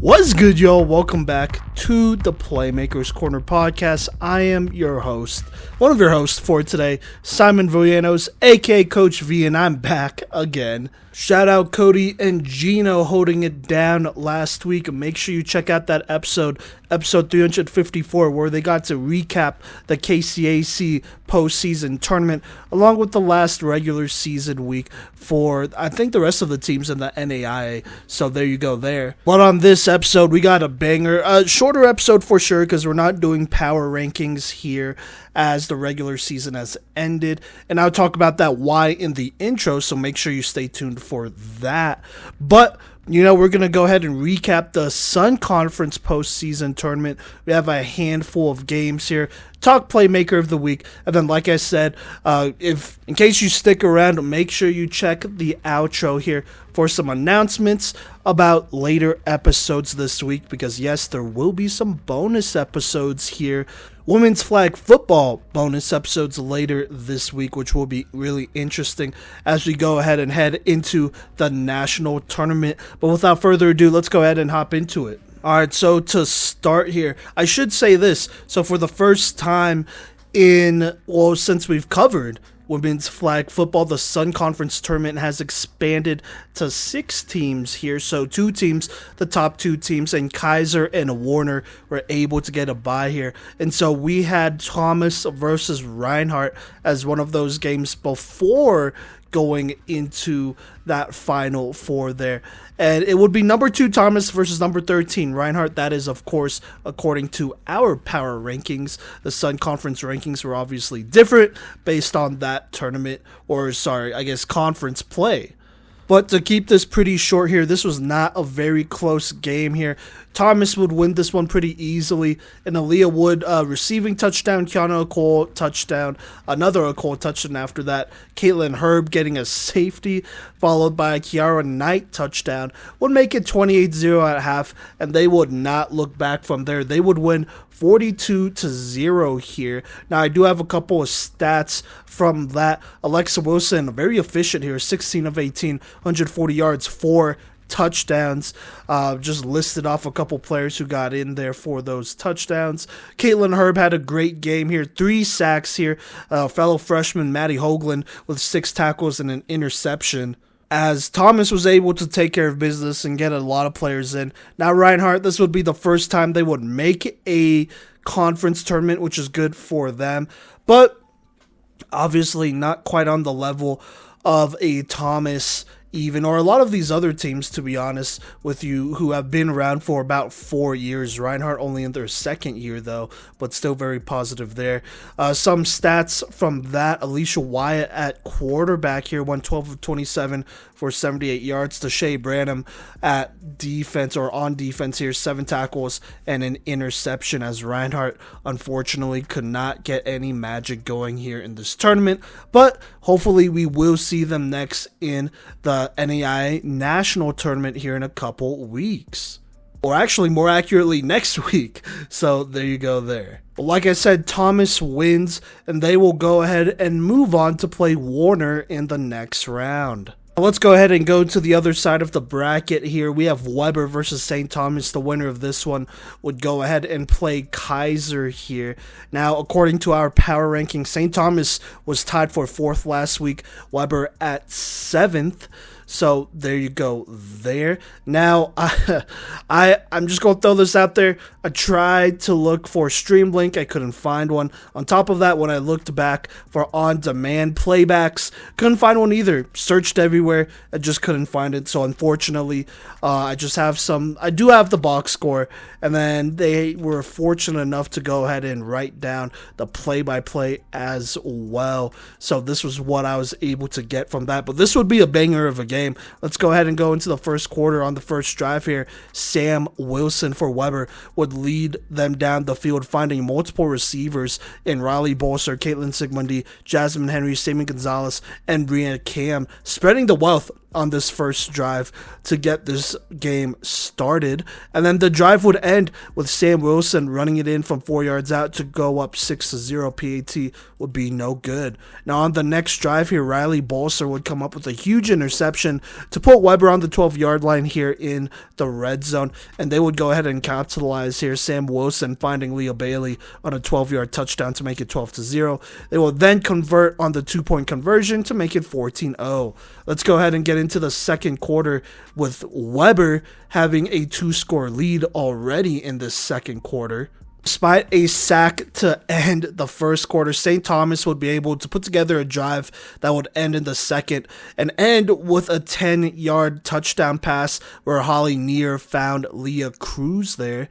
What's good, y'all? Welcome back to the Playmakers Corner podcast. I am your host, one of your hosts for today, Simon Villanos, aka Coach V, and I'm back again. Shout out Kodey and Gino holding it down last week. Make sure you check out that episode 354, where they got to recap the KCAC postseason tournament, along with the last regular season week for, I think, the rest of the teams in the NAIA. So there you go there. But on this episode, we got a banger. A shorter episode for sure, because we're not doing power rankings here as the regular season has ended. And I'll talk about that why in the intro, so make sure you stay tuned for that. But we're going to go ahead and recap the Sun Conference postseason tournament. We have a handful of games here. Talk Playmaker of the Week. And then, like I said, in case you stick around, make sure you check the outro here for some announcements about later episodes this week. Because, yes, there will be some bonus episodes here. Women's flag football bonus episodes later this week, which will be really interesting as we go ahead and head into the national tournament. But without further ado, let's go ahead and hop into it. All right, so to start here, I should say this. So for the first time since we've covered women's flag football, the Sun Conference tournament has expanded to 6 teams here. So 2 teams, the top 2 teams, and Keiser and Warner were able to get a bye here. And so we had Thomas versus Reinhardt as one of those games before going into that Final Four there. And it would be number 2 Thomas versus number 13 Reinhardt. That is, of course, according to our power rankings. The Sun Conference rankings were obviously different based on that tournament, conference play. But to keep this pretty short here, this was not a very close game here. Thomas would win this one pretty easily. And Aaliyah Wood receiving touchdown, Kiana Cole touchdown, another Cole touchdown after that. Caitlin Herb getting a safety, followed by a Kiara Knight touchdown. Would make it 28-0 at half, and they would not look back from there. They would win 42-0 here. Now, I do have a couple of stats from that. Alexa Wilson, very efficient here, 16 of 18, 140 yards, 4 touchdowns. Just listed off a couple players who got in there for those touchdowns. Caitlin Herb had a great game here, 3 sacks here. Fellow freshman Maddie Hoagland with 6 tackles and an interception, as Thomas was able to take care of business and get a lot of players in. Now, Reinhardt, this would be the first time they would make a conference tournament, which is good for them, but obviously not quite on the level of a Thomas or a lot of these other teams, to be honest with you, who have been around for about 4 years. Reinhardt only in their 2nd year, though, but still very positive there. Some stats from that: Alicia Wyatt at quarterback here, won 12 of 27 for 78 yards. Deshae Branham at defense, or on defense here, 7 tackles and an interception, as Reinhardt unfortunately could not get any magic going here in this tournament. But hopefully we will see them next in the NAIA National Tournament here in a couple weeks. Or actually, more accurately, next week. So there you go there. But like I said, Thomas wins, and they will go ahead and move on to play Warner in the next round. Let's go ahead and go to the other side of the bracket here. We have Weber versus St. Thomas. The winner of this one would go ahead and play Keiser here. Now, according to our power ranking, St. Thomas was tied for 4th last week, Weber at 7th. So there you go there. Now, I'm just going to throw this out there. I tried to look for Stream Link. I couldn't find one. On top of that, when I looked back for on-demand playbacks, couldn't find one either. Searched everywhere. I just couldn't find it. So unfortunately, I do have the box score. And then they were fortunate enough to go ahead and write down the play-by-play as well. So this was what I was able to get from that. But this would be a banger of a game. Let's go ahead and go into the first quarter. On the first drive here, Sam Wilson for Weber would lead them down the field, finding multiple receivers in Riley Bolser, Caitlin Sigmundi, Jasmine Henry, Sammy Gonzalez, and Brianna Cam, spreading the wealth on this first drive to get this game started. And then the drive would end with Sam Wilson running it in from 4 yards out to go up 6-0. PAT would be no good. Now on the next drive here, Riley Bolser would come up with a huge interception to put Weber on the 12-yard line here in the red zone, and they would go ahead and capitalize here. Sam Wilson finding Leah Bailey on a 12-yard touchdown to make it 12-0. They will then convert on the 2-point conversion to make it 14-0. Let's go ahead and get into the second quarter with Weber having a 2-score lead already in this second quarter. Despite a sack to end the first quarter, St. Thomas would be able to put together a drive that would end in the second and end with a 10-yard touchdown pass where Holly Neer found Leah Cruz there.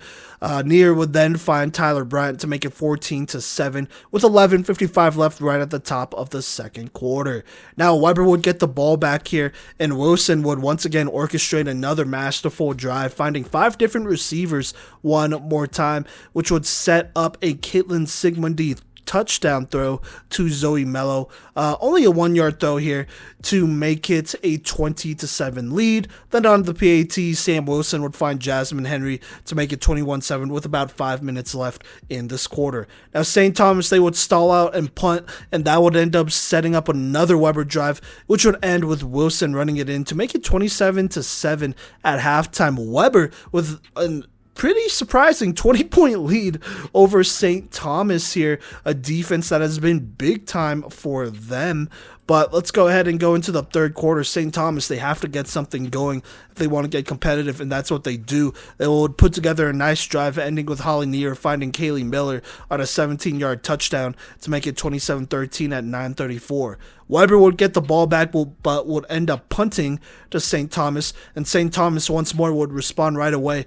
Neer would then find Tyler Bryant to make it 14-7 with 11:55 left right at the top of the second quarter. Now Weber would get the ball back here, and Wilson would once again orchestrate another masterful drive, finding 5 different receivers one more time, which would set up a Caitlin Sigmundy touchdown throw to Zoe Mello. Only a 1-yard throw here to make it a 20-7 lead. Then on the PAT, Sam Wilson would find Jasmine Henry to make it 21-7 with about 5 minutes left in this quarter. Now St. Thomas, they would stall out and punt, and that would end up setting up another Weber drive, which would end with Wilson running it in to make it 27-7 at halftime. Weber with an pretty surprising 20-point lead over St. Thomas here, a defense that has been big time for them. But let's go ahead and go into the third quarter. St. Thomas, they have to get something going if they want to get competitive, and that's what they do. They would put together a nice drive ending with Holly Neer finding Kaylee Miller on a 17-yard touchdown to make it 27-13 at 9:34. Weber would get the ball back, but would end up punting to St. Thomas, and St. Thomas once more would respond right away,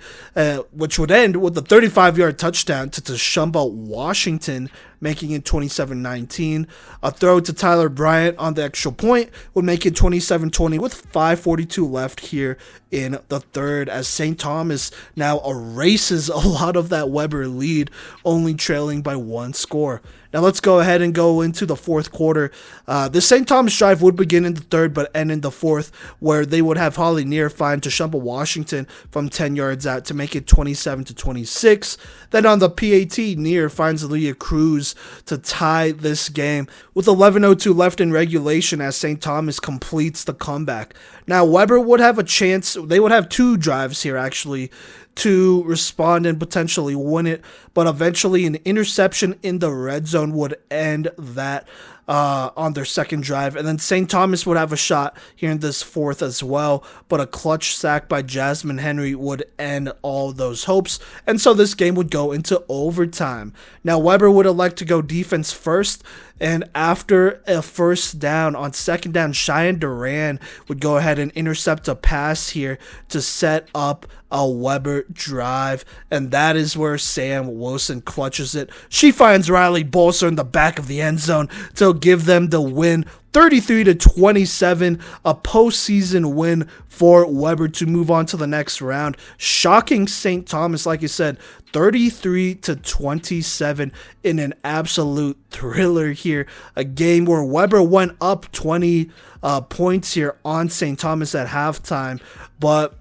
which would end with a 35-yard touchdown to Tashumba Washington, making it 27-19. A throw to Tyler Bryant on the extra point would make it 27-20 with 5:42 left here in the third, as St. Thomas now erases a lot of that Weber lead, only trailing by 1 score. Now let's go ahead and go into the fourth quarter. The St. Thomas drive would begin in the third but end in the fourth, where they would have Holly Neer find Tashumba Washington from 10 yards out to make it 27-26. Then on the PAT, Neer finds Leah Cruz to tie this game with 11:02 left in regulation as St. Thomas completes the comeback. Now Weber would have a chance. They would have 2 drives here actually to respond and potentially win it, but eventually an interception in the red zone would end that on their second drive, and then St. Thomas would have a shot here in this fourth as well, but a clutch sack by Jasmine Henry would end all those hopes, and so this game would go into overtime. Now Weber would elect to go defense first, and after a first down on second down, Cheyenne Duran would go ahead and intercept a pass here to set up a Weber drive, and that is where Sam Wilson clutches it. She finds Riley Bolser in the back of the end zone to give them the win, 33-27, a postseason win for Weber to move on to the next round. Shocking St. Thomas, like I said, 33-27 in an absolute thriller here. A game where Weber went up 20 points here on St. Thomas at halftime, but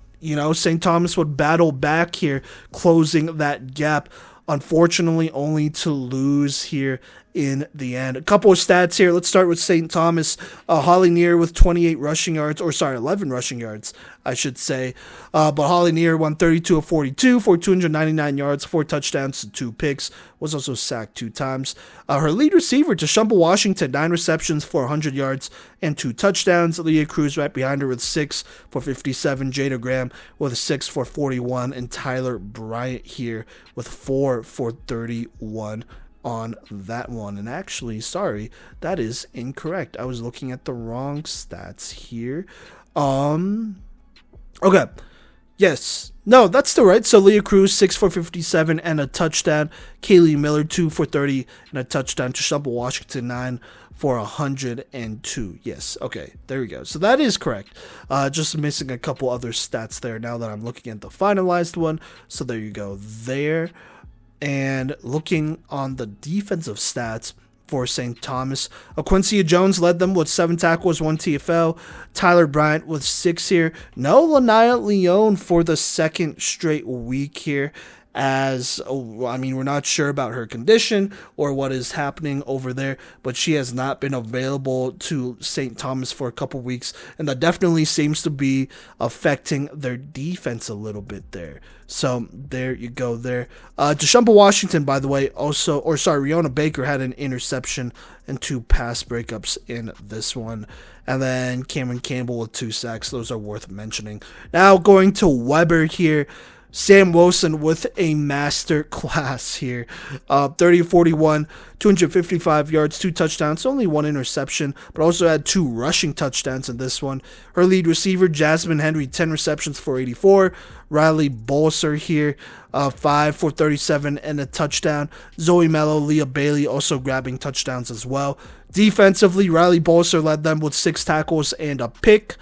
St. Thomas would battle back here, closing that gap. Unfortunately, only to lose here in the end. A couple of stats here. Let's start with St. Thomas. Holly Neer with 11 rushing yards, I should say. But Holly Neer won 32 of 42 for 299 yards, 4 touchdowns, 2 picks. Was also sacked 2 times. Her lead receiver, Tashumba Washington, 9 receptions for 100 yards and 2 touchdowns. Leah Cruz right behind her with 6 for 57. Jada Graham with 6 for 41. And Tyler Bryant here with 4 for 31 on that one. And actually, sorry, that is incorrect. I was looking at the wrong stats here. Okay. Yes. No, that's the right. So Leah Cruz, 6 for 57 and a touchdown. Kaylee Miller, 2 for 30 and a touchdown. Tashumba Washington, 9 for 102. Yes. Okay. There we go. So that is correct. Just missing a couple other stats there now that I'm looking at the finalized one. So there you go there. And looking on the defensive stats, for St. Thomas. Quincy Jones led them with 7 tackles, 1 TFL. Tyler Bryant with 6 here. No Lanaya Leone for the second straight week here, as, we're not sure about her condition or what is happening over there, but she has not been available to St. Thomas for a couple weeks, and that definitely seems to be affecting their defense a little bit there. So there you go there. Deshaunpa Washington, by the way, Riona Baker had an interception and 2 pass breakups in this one. And then Cameron Campbell with 2 sacks. Those are worth mentioning. Now going to Weber here. Sam Wilson with a master class here. 30-41, 255 yards, 2 touchdowns, only 1 interception, but also had 2 rushing touchdowns in this one. Her lead receiver, Jasmine Henry, 10 receptions for 84. Riley Bolser here, 5 for 37 and a touchdown. Zoe Mello, Leah Bailey also grabbing touchdowns as well. Defensively, Riley Bolser led them with 6 tackles and a pick.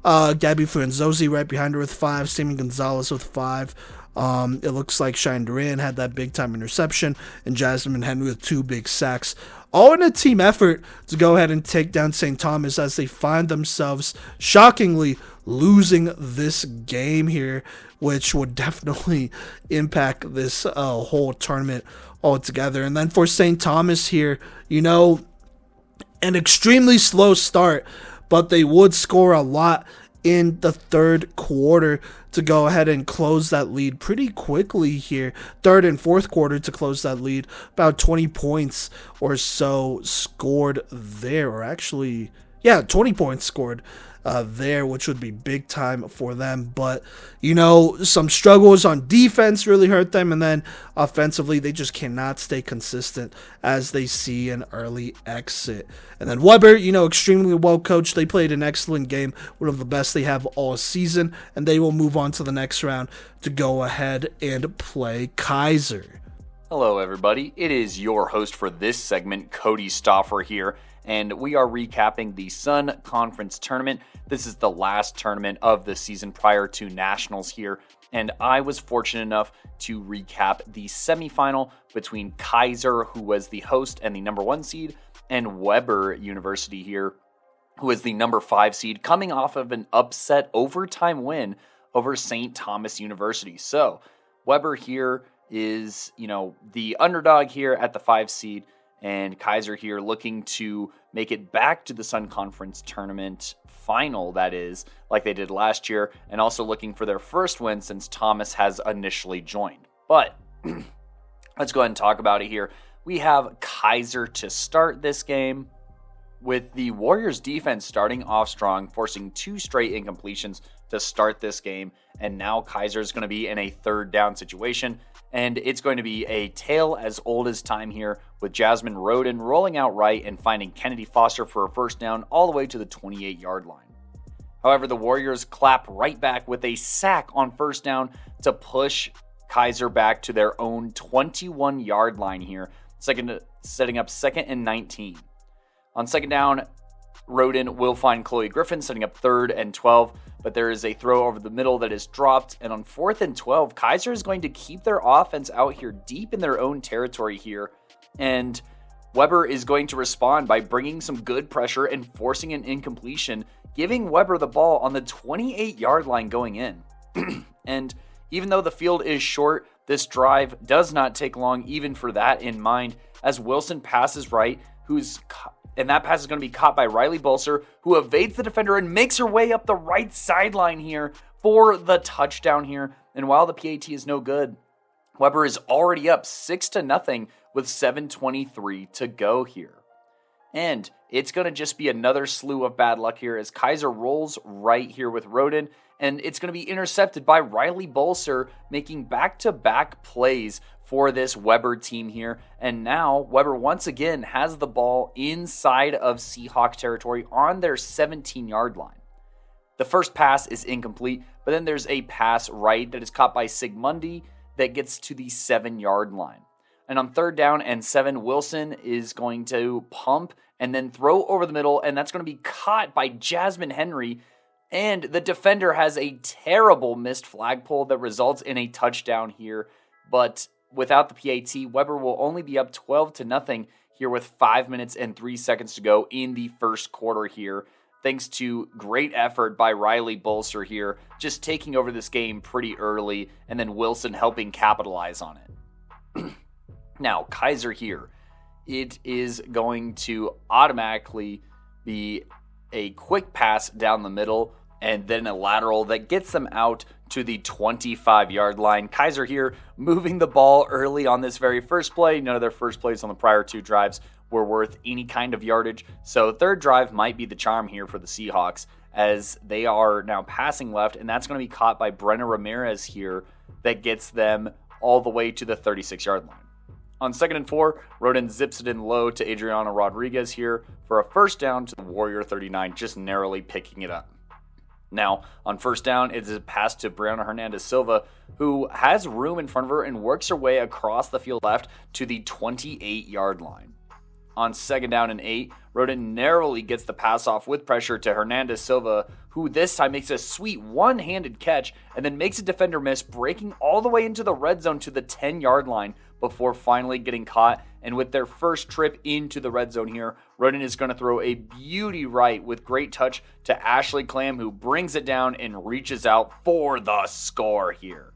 Gabby Franzosi right behind her with 5. Sammy Gonzalez with 5. It looks like Cheyenne Duran had that big-time interception, and Jasmine Henry with 2 big sacks. All in a team effort to go ahead and take down St. Thomas as they find themselves, shockingly, losing this game here, which would definitely impact this whole tournament altogether. And then for St. Thomas here, an extremely slow start, but they would score a lot in the third quarter to go ahead and close that lead pretty quickly here. Third and fourth quarter to close that lead. About 20 points or so scored there. Or actually, 20 points scored there, which would be big time for them. But, some struggles on defense really hurt them. And then offensively, they just cannot stay consistent as they see an early exit. And then Weber, extremely well coached. They played an excellent game, one of the best they have all season. And they will move on to the next round to go ahead and play Keiser. Hello, everybody. It is your host for this segment, Kodey Stoffer here. And we are recapping the Sun Conference Tournament. This is the last tournament of the season prior to Nationals here. And I was fortunate enough to recap the semifinal between Keiser, who was the host and the number 1 seed, and Weber University here, who is the number 5 seed, coming off of an upset overtime win over St. Thomas University. So Weber here is, the underdog here at the 5 seed. And Keiser here looking to make it back to the Sun Conference Tournament final, that is, like they did last year, and also looking for their first win since Thomas has initially joined. But let's go ahead and talk about it here. We have Keiser to start this game, with the Warriors defense starting off strong, forcing 2 straight incompletions to start this game. And now Keiser is going to be in a third down situation. And it's going to be a tale as old as time here, with Jasmine Roden rolling out right and finding Kennedy Foster for a first down all the way to the 28-yard line. However, the Warriors clap right back with a sack on first down to push Keiser back to their own 21-yard line here, setting up 2nd and 19. On second down, Roden will find Chloe Griffin, setting up 3rd and 12, but there is a throw over the middle that is dropped. And on 4th and 12, Keiser is going to keep their offense out here deep in their own territory here. And Weber is going to respond by bringing some good pressure and forcing an incompletion, giving Weber the ball on the 28-yard line going in. And even though the field is short, this drive does not take long even for that in mind, as Wilson passes right, and that pass is going to be caught by Riley Bolser, who evades the defender and makes her way up the right sideline here for the touchdown here. And while the PAT is no good, Weber is already up 6-0 with 7:23 to go here. And it's going to just be another slew of bad luck here as Keiser rolls right here with Roden, and it's going to be intercepted by Riley Bolser, making back-to-back plays for this Weber team here. And now Weber once again has the ball inside of Seahawk territory on their 17-yard line. The first pass is incomplete, but then there's a pass right that is caught by Sigmundi that gets to the 7-yard line. And on 3rd down and 7, Wilson is going to pump and then throw over the middle, and that's going to be caught by Jasmine Henry. And the defender has a terrible missed flagpole that results in a touchdown here. But without the PAT, Weber will only be up 12-0 here with 5 minutes and 3 seconds to go in the first quarter here, thanks to great effort by Riley Bolser here, just taking over this game pretty early, and then Wilson helping capitalize on it. Now, Keiser here, it is going to automatically be a quick pass down the middle, and then a lateral that gets them out to the 25-yard line. Keiser here moving the ball early on this very first play. None of their first plays on the prior 2 drives were worth any kind of yardage. So third drive might be the charm here for the Seahawks, as they are now passing left, and that's going to be caught by Brenner Ramirez here that gets them all the way to the 36-yard line. On 2nd and 4, Roden zips it in low to Adriano Rodriguez here for a first down to the Warrior 39, just narrowly picking it up. Now, on first down, it is a pass to Brianna Hernandez-Silva, who has room in front of her and works her way across the field left to the 28-yard line. On 2nd down and 8, Roden narrowly gets the pass off with pressure to Hernandez-Silva, who this time makes a sweet one-handed catch and then makes a defender miss, breaking all the way into the red zone to the 10-yard line before finally getting caught. And with their first trip into the red zone here, Roden is going to throw a beauty right with great touch to Ashley Clam, who brings it down and reaches out for the score here.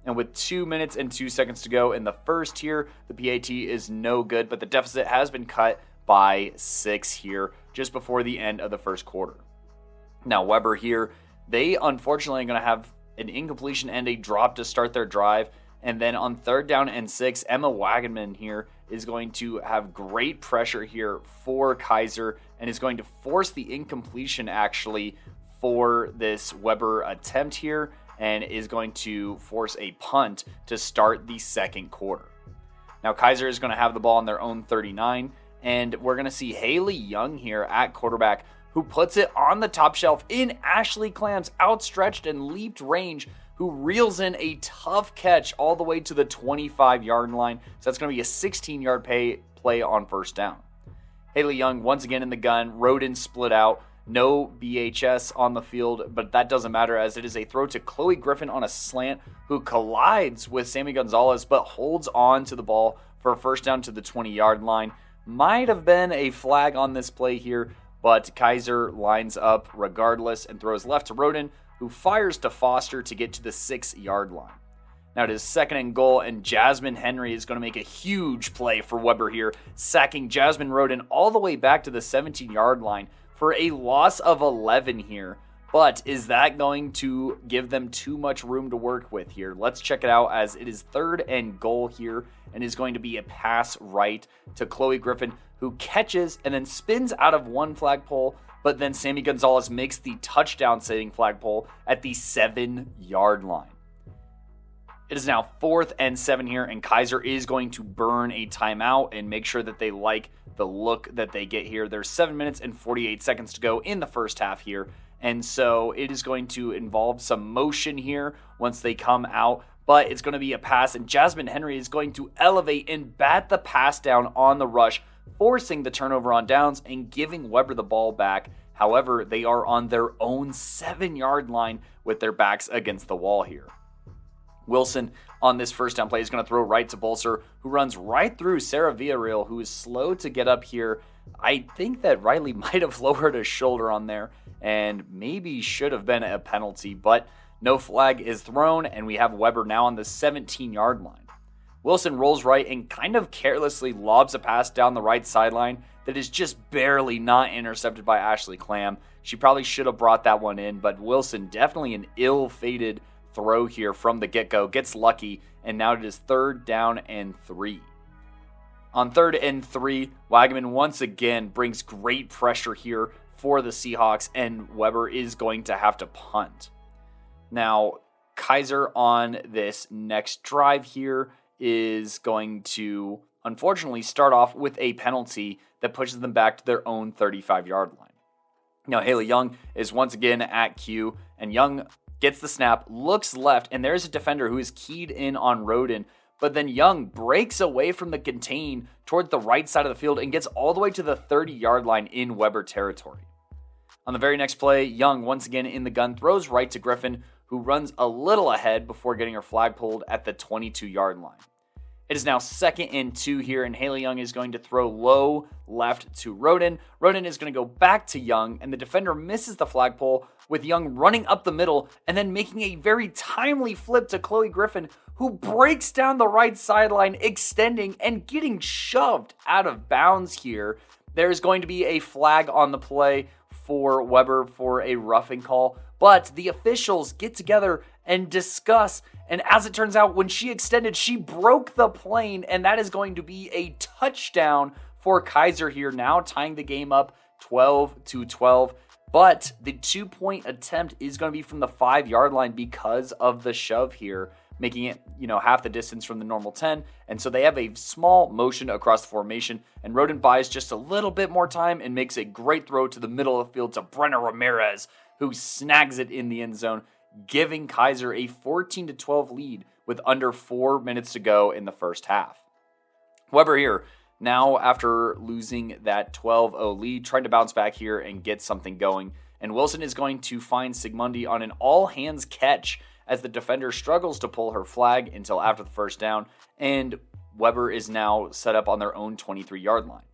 And with 2 minutes and 2 seconds to go in the first here, the PAT is no good, but the deficit has been cut by 6 here just before the end of the first quarter. Now Weber here, they unfortunately are going to have an incompletion and a drop to start their drive. And then on 3rd down and 6, Emma Wagenman here is going to have great pressure here for Keiser and is going to force the incompletion actually for this Weber attempt here, and is going to force a punt to start the second quarter. Now Keiser is going to have the ball on their own 39, and we're going to see Haley Young here at quarterback, who puts it on the top shelf in Ashley Clam's outstretched and leaped range, who reels in a tough catch all the way to the 25-yard line. So that's going to be a 16-yard play on first down. Haley Young once again in the gun. Roden split out. No BHS on the field, but that doesn't matter, as it is a throw to Chloe Griffin on a slant, who collides with Sammy Gonzalez but holds on to the ball for a first down to the 20-yard line. Might have been a flag on this play here, but Keiser lines up regardless and throws left to Roden, who fires to Foster to get to the 6-yard line. Now it is 2nd and goal, and Jasmine Henry is going to make a huge play for Weber here, sacking Jasmine Roden all the way back to the 17-yard line for a loss of 11 here. But is that going to give them too much room to work with here? Let's check it out, as it is 3rd and goal here, and is going to be a pass right to Chloe Griffin, who catches and then spins out of one flagpole, but then Sammy Gonzalez makes the touchdown-saving flagpole at the 7-yard line. It is now 4th and 7 here, and Keiser is going to burn a timeout and make sure that they like the look that they get here. There's 7 minutes and 48 seconds to go in the first half here, and so it is going to involve some motion here once they come out, but it's going to be a pass, and Jasmine Henry is going to elevate and bat the pass down on the rush, forcing the turnover on downs and giving Weber the ball back. However, they are on their own 7-yard line with their backs against the wall here. Wilson on this first down play is going to throw right to Bolser, who runs right through Sarah Villarreal, who is slow to get up here. I think that Riley might have lowered his shoulder on there and maybe should have been a penalty, but no flag is thrown, and we have Weber now on the 17-yard line. Wilson rolls right and kind of carelessly lobs a pass down the right sideline that is just barely not intercepted by Ashley Clam. She probably should have brought that one in, but Wilson, definitely an ill-fated throw here from the get-go, gets lucky, and now it is 3rd down and 3. On 3rd and 3, Wagaman once again brings great pressure here for the Seahawks, and Weber is going to have to punt. Now, Keiser on this next drive here is going to unfortunately start off with a penalty that pushes them back to their own 35-yard line. Now, Haley Young is once again at Q, and Young gets the snap, looks left, and there's a defender who is keyed in on Roden, but then Young breaks away from the contain towards the right side of the field and gets all the way to the 30-yard line in Weber territory. On the very next play, Young, once again in the gun, throws right to Griffin, who runs a little ahead before getting her flag pulled at the 22-yard line. It is now 2nd and 2 here, and Haley Young is going to throw low left to Roden. Roden is going to go back to Young, and the defender misses the flagpole, with Young running up the middle and then making a very timely flip to Chloe Griffin, who breaks down the right sideline, extending and getting shoved out of bounds here. There's going to be a flag on the play for Weber for a roughing call, but the officials get together and discuss, and as it turns out, when she extended, she broke the plane, and that is going to be a touchdown for Keiser here, now tying the game up 12-12. But the 2-point attempt is going to be from the 5-yard line because of the shove here, making it, half the distance from the normal 10. And so they have a small motion across the formation, and Roden buys just a little bit more time and makes a great throw to the middle of the field to Brenna Ramirez, who snags it in the end zone, giving Keiser a 14-12 lead with under 4 minutes to go in the first half. Weber here, now after losing that 12-0 lead, trying to bounce back here and get something going. And Wilson is going to find Sigmundi on an all-hands catch as the defender struggles to pull her flag until after the first down, and Weber is now set up on their own 23-yard line.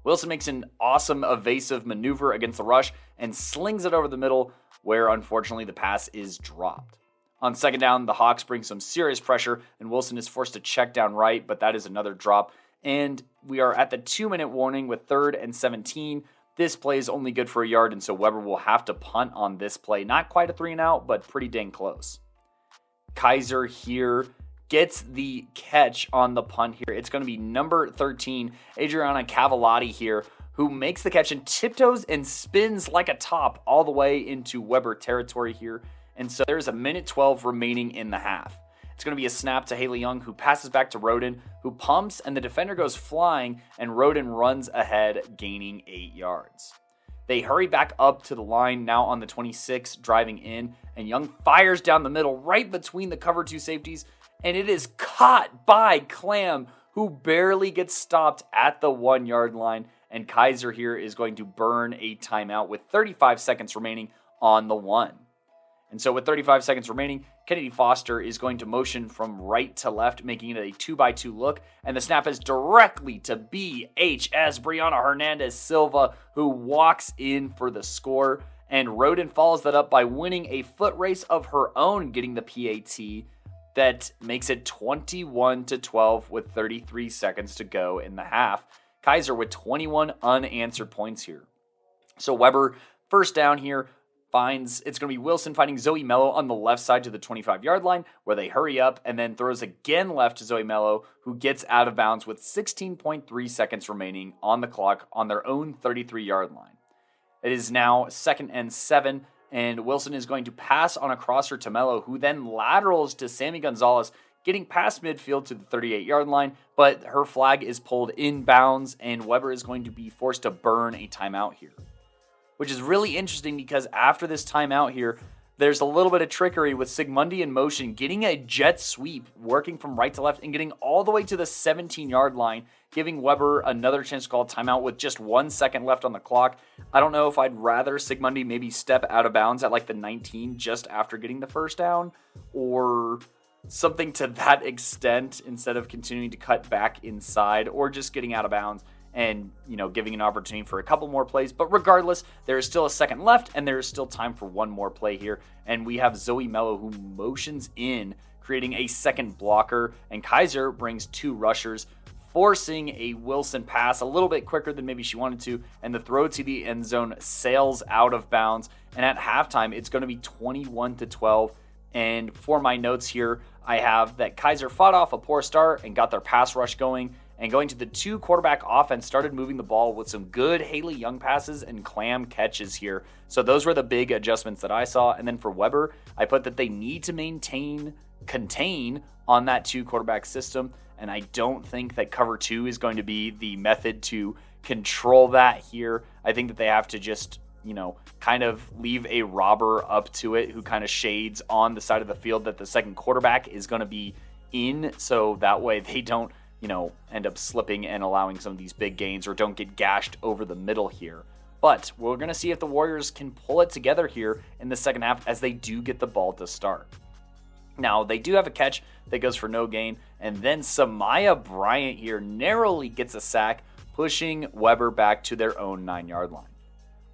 Wilson makes an awesome evasive maneuver against the rush and slings it over the middle, where unfortunately the pass is dropped. On 2nd down, the Hawks bring some serious pressure, and Wilson is forced to check down right, but that is another drop. And we are at the 2-minute warning with 3rd and 17. This play is only good for a yard, and so Weber will have to punt on this play. Not quite a 3-and-out, but pretty dang close. Keiser here gets the catch on the punt here. It's going to be number 13, Adriana Cavallati here, who makes the catch and tiptoes and spins like a top all the way into Weber territory here. And so there's a minute 12 remaining in the half. It's going to be a snap to Haley Young, who passes back to Roden, who pumps, and the defender goes flying, and Roden runs ahead, gaining 8 yards. They hurry back up to the line, now on the 26, driving in, and Young fires down the middle right between the cover 2 safeties, and it is caught by Clam, who barely gets stopped at the 1-yard line, and Keiser here is going to burn a timeout with 35 seconds remaining on the 1. And so with 35 seconds remaining, Kennedy Foster is going to motion from right to left, making it a 2-by-2 look, and the snap is directly to BHS Brianna Hernandez Silva, who walks in for the score, and Roden follows that up by winning a foot race of her own, getting the PAT that makes it 21-12 with 33 seconds to go in the half. Keiser with 21 unanswered points here. So Weber, first down here, it's going to be Wilson finding Zoe Mello on the left side to the 25-yard line, where they hurry up and then throws again left to Zoe Mello, who gets out of bounds with 16.3 seconds remaining on the clock on their own 33-yard line. It is now 2nd and 7, and Wilson is going to pass on a crosser to Mello, who then laterals to Sammy Gonzalez, getting past midfield to the 38-yard line, but her flag is pulled inbounds, and Weber is going to be forced to burn a timeout here. Which is really interesting because after this timeout here, there's a little bit of trickery with Sigmundi in motion, getting a jet sweep, working from right to left, and getting all the way to the 17-yard line, giving Weber another chance to call a timeout with just 1 second left on the clock. I don't know if I'd rather Sigmundi maybe step out of bounds at like the 19 just after getting the first down, or something to that extent instead of continuing to cut back inside, or just getting out of bounds and, giving an opportunity for a couple more plays. But regardless, there is still a second left, and there is still time for one more play here. And we have Zoe Mello, who motions in, creating a second blocker, and Keiser brings 2 rushers, forcing a Wilson pass a little bit quicker than maybe she wanted to, and the throw to the end zone sails out of bounds. And at halftime, it's going to be 21-12. And for my notes here, I have that Keiser fought off a poor start and got their pass rush going, and going to the 2-quarterback offense, started moving the ball with some good Haley Young passes and Clam catches here. So those were the big adjustments that I saw. And then for Weber, I put that they need to contain on that 2-quarterback system. And I don't think that cover 2 is going to be the method to control that here. I think that they have to just, kind of leave a robber up to it who kind of shades on the side of the field that the second quarterback is going to be in. So that way they don't, end up slipping and allowing some of these big gains, or don't get gashed over the middle here. But we're going to see if the Warriors can pull it together here in the second half as they do get the ball to start. Now, they do have a catch that goes for no gain, and then Samaya Bryant here narrowly gets a sack, pushing Weber back to their own 9-yard line.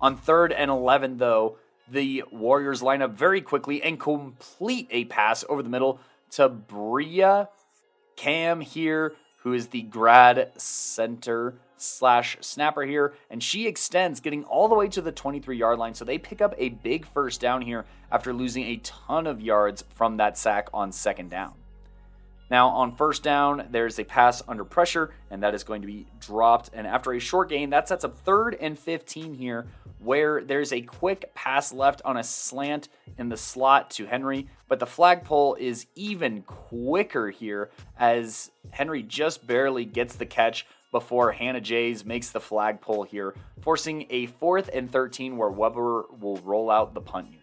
On 3rd and 11, though, the Warriors line up very quickly and complete a pass over the middle to Bria Cam here, who is the grad center / snapper here, and she extends, getting all the way to the 23-yard line, so they pick up a big first down here after losing a ton of yards from that sack on 2nd down. Now, on 1st down, there's a pass under pressure, and that is going to be dropped, and after a short gain, that sets up 3rd and 15 here, where there's a quick pass left on a slant in the slot to Henry, but the flagpole is even quicker here, as Henry just barely gets the catch before Hannah Jays makes the flagpole here, forcing a 4th and 13 where Weber will roll out the punt unit.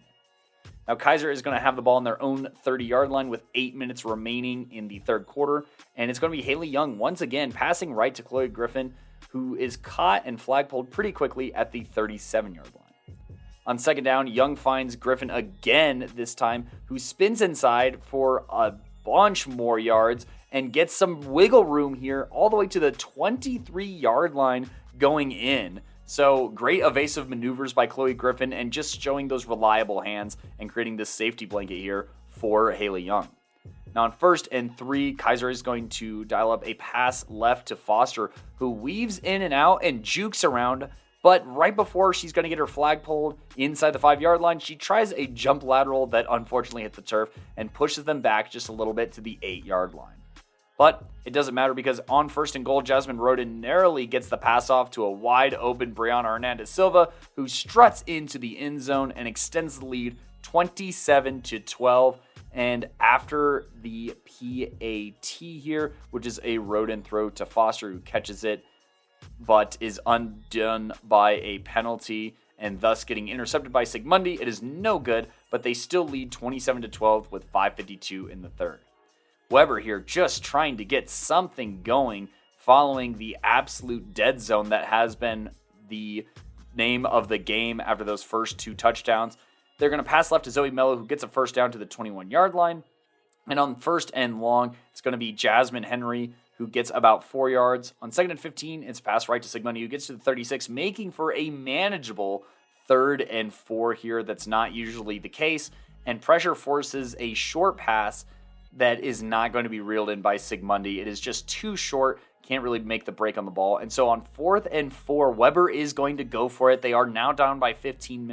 Now, Keiser is going to have the ball on their own 30-yard line with 8 minutes remaining in the 3rd quarter, and it's going to be Haley Young once again passing right to Chloe Griffin, who is caught and flagpoled pretty quickly at the 37-yard line. On 2nd down, Young finds Griffin again this time, who spins inside for a bunch more yards and gets some wiggle room here all the way to the 23-yard line going in. So great evasive maneuvers by Chloe Griffin and just showing those reliable hands and creating this safety blanket here for Haley Young. Now on 1st and 3, Keiser is going to dial up a pass left to Foster, who weaves in and out and jukes around, but right before she's going to get her flag pulled inside the 5-yard line, she tries a jump lateral that unfortunately hit the turf and pushes them back just a little bit to the 8-yard line. But it doesn't matter because on 1st and goal, Jasmine Roden narrowly gets the pass off to a wide open Brianna Hernandez Silva, who struts into the end zone and extends the lead 27-12. And after the PAT here, which is a Roden throw to Foster, who catches it, but is undone by a penalty and thus getting intercepted by Sigmundi, it is no good, but they still lead 27-12 with 5:52 in the 3rd. Weber here just trying to get something going following the absolute dead zone that has been the name of the game after those first 2 touchdowns. They're going to pass left to Zoe Mello, who gets a first down to the 21-yard line. And on 1st and long, it's going to be Jasmine Henry, who gets about 4 yards. On 2nd and 15, it's pass right to Sigmundi, who gets to the 36, making for a manageable 3rd and 4 here. That's not usually the case. And pressure forces a short pass that is not going to be reeled in by Sigmundi. It is just too short, can't really make the break on the ball. And so on 4th and 4, Weber is going to go for it. They are now down by 15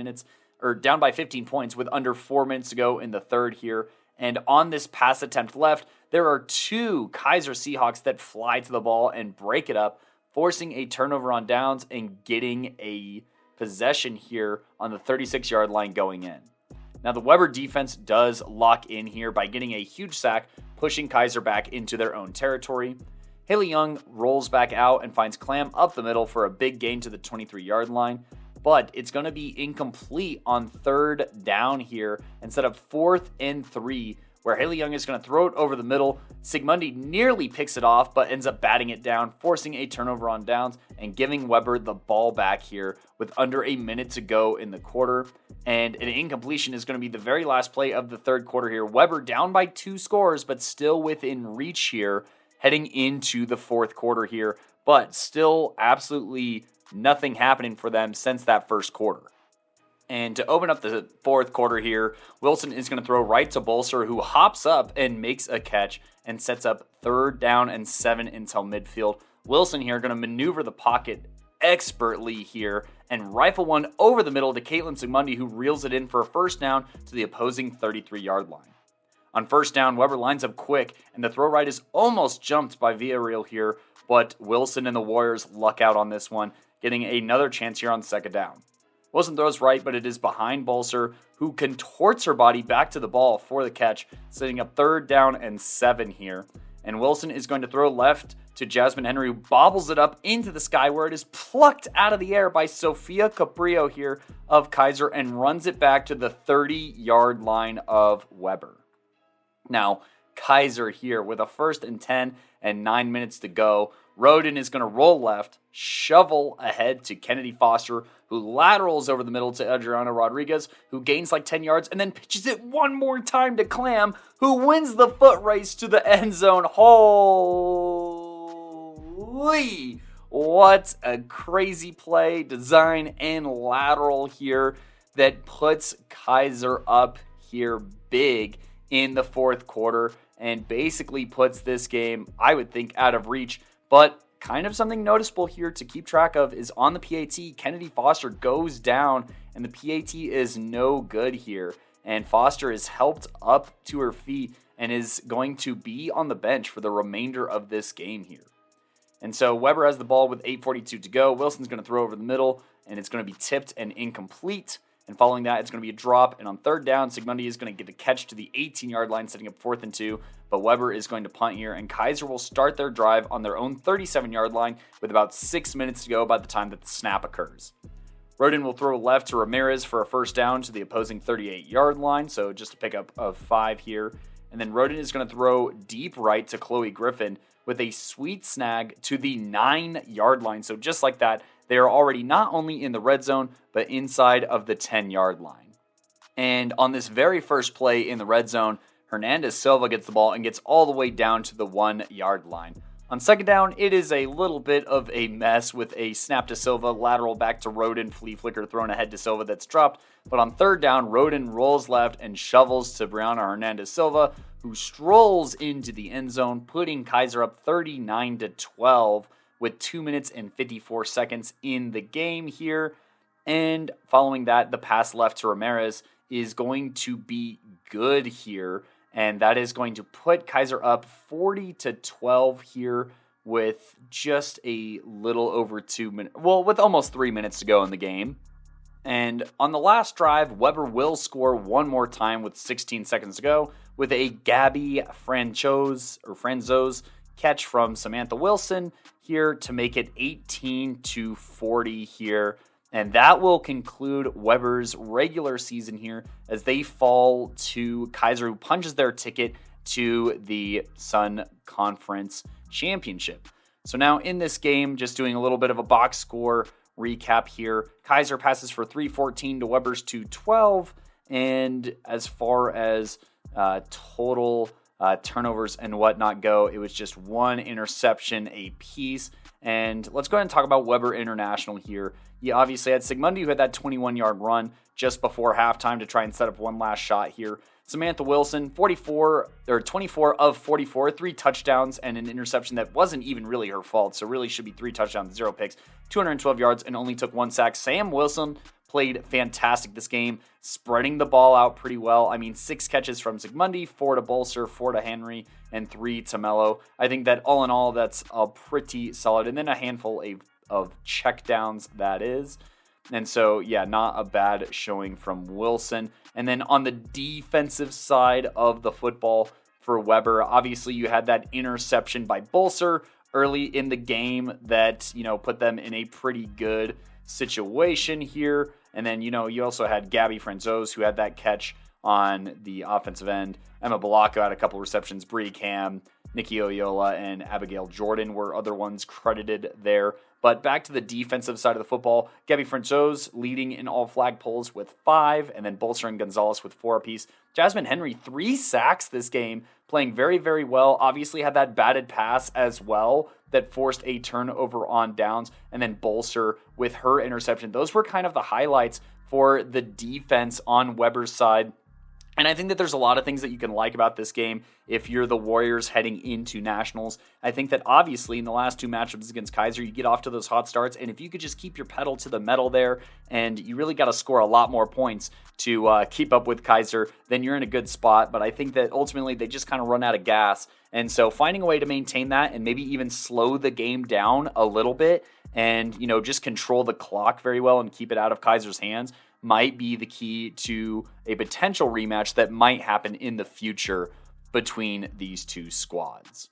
points with under 4 minutes to go in the 3rd here. And on this pass attempt left, there are 2 Keiser Seahawks that fly to the ball and break it up, forcing a turnover on downs and getting a possession here on the 36-yard line going in. Now, the Weber defense does lock in here by getting a huge sack, pushing Keiser back into their own territory. Haley Young rolls back out and finds Clam up the middle for a big gain to the 23-yard line, but it's going to be incomplete on 3rd down here instead of 4th and 3, where Haley Young is going to throw it over the middle. Sigmundi nearly picks it off, but ends up batting it down, forcing a turnover on downs and giving Weber the ball back here with under a minute to go in the quarter. And an incompletion is going to be the very last play of the 3rd quarter here. Weber down by 2 scores, but still within reach here, heading into the 4th quarter here, but still absolutely nothing happening for them since that 1st quarter. And to open up the 4th quarter here, Wilson is going to throw right to Bolser, who hops up and makes a catch and sets up 3rd down and 7 until midfield. Wilson here going to maneuver the pocket expertly here and rifle one over the middle to Caitlin Sigmundi, who reels it in for a first down to the opposing 33-yard line. On 1st down, Weber lines up quick, and the throw right is almost jumped by Villarreal here, but Wilson and the Warriors luck out on this one, getting another chance here on 2nd down. Wilson throws right, but it is behind Bolser, who contorts her body back to the ball for the catch, setting up 3rd down and 7 here. And Wilson is going to throw left to Jasmine Henry, who bobbles it up into the sky, where it is plucked out of the air by Sofia Caprio here of Keiser and runs it back to the 30-yard line of Weber. Now, Keiser here with a 1st and 10 and 9 minutes to go. Roden is going to roll left, shovel ahead to Kennedy Foster, who laterals over the middle to Adriano Rodriguez, who gains like 10 yards and then pitches it one more time to Clam, who wins the foot race to the end zone. Holy! What a crazy play, design, and lateral here that puts Keiser up here big in the 4th quarter and basically puts this game, I would think, out of reach. But kind of something noticeable here to keep track of is on the PAT, Kennedy Foster goes down and the PAT is no good here. And Foster is helped up to her feet and is going to be on the bench for the remainder of this game here. And so Weber has the ball with 8:42 to go. Wilson's going to throw over the middle and it's going to be tipped and incomplete. And following that, it's going to be a drop. And on 3rd down, Sigmundi is going to get a catch to the 18-yard line, setting up 4th and 2. But Weber is going to punt here, and Keiser will start their drive on their own 37-yard line with about 6 minutes to go by the time that the snap occurs. Roden will throw left to Ramirez for a 1st down to the opposing 38-yard line, so just a pickup of 5 here. And then Roden is going to throw deep right to Chloe Griffin with a sweet snag to the 9-yard line. So just like that, they are already not only in the red zone, but inside of the 10-yard line. And on this very first play in the red zone, Hernandez Silva gets the ball and gets all the way down to the 1-yard line. On 2nd down, it is a little bit of a mess with a snap to Silva, lateral back to Roden, flea flicker thrown ahead to Silva that's dropped. But on 3rd down, Roden rolls left and shovels to Brianna Hernandez Silva, who strolls into the end zone, putting Keiser up 39-12 with 2 minutes and 54 seconds in the game here. And following that, the pass left to Ramirez is going to be good here. And that is going to put Keiser up 40-12 here with just a little over 2 minutes. Well, with almost 3 minutes to go in the game. And on the last drive, Weber will score one more time with 16 seconds to go with a Gabby Franzo's catch from Samantha Wilson here to make it 18-40 here. And that will conclude Weber's regular season here as they fall to Keiser, who punches their ticket to the Sun Conference Championship. So now in this game, just doing a little bit of a box score recap here. Keiser passes for 314 to Weber's 212. And as far as total turnovers and whatnot go, it was just 1 interception apiece. And let's go ahead and talk about Weber International here. You obviously had Sigmundi, who had that 21-yard run just before halftime to try and set up one last shot here. Samantha Wilson, 24 of 44, 3 touchdowns and an interception that wasn't even really her fault. So really should be 3 touchdowns, 0 picks, 212 yards, and only took 1 sack. Sam Wilson played fantastic this game, spreading the ball out pretty well. I mean, 6 catches from Sigmundi, 4 to Bolser, 4 to Henry, and 3 to Mello. I think that all in all, that's a pretty solid. And then a handful of checkdowns, that is. And so, yeah, not a bad showing from Wilson. And then on the defensive side of the football for Weber, obviously you had that interception by Bolser early in the game that, put them in a pretty good situation here. And then, you also had Gabby Franzos, who had that catch on the offensive end. Emma Balacco had a couple receptions. Bree Cam, Nikki Oyola, and Abigail Jordan were other ones credited there. But back to the defensive side of the football, Gabby Franzos leading in all flag pulls with 5, and then Bolser and Gonzalez with 4 apiece. Jasmine Henry, 3 sacks this game, playing very, very well. Obviously had that batted pass as well that forced a turnover on downs, and then Bolser with her interception. Those were kind of the highlights for the defense on Weber's side. And I think that there's a lot of things that you can like about this game if you're the Warriors heading into Nationals. I think that obviously in the last 2 matchups against Keiser, you get off to those hot starts. And if you could just keep your pedal to the metal there, and you really got to score a lot more points to keep up with Keiser, then you're in a good spot. But I think that ultimately they just kind of run out of gas. And so finding a way to maintain that and maybe even slow the game down a little bit and, just control the clock very well and keep it out of Keiser's hands might be the key to a potential rematch that might happen in the future between these two squads.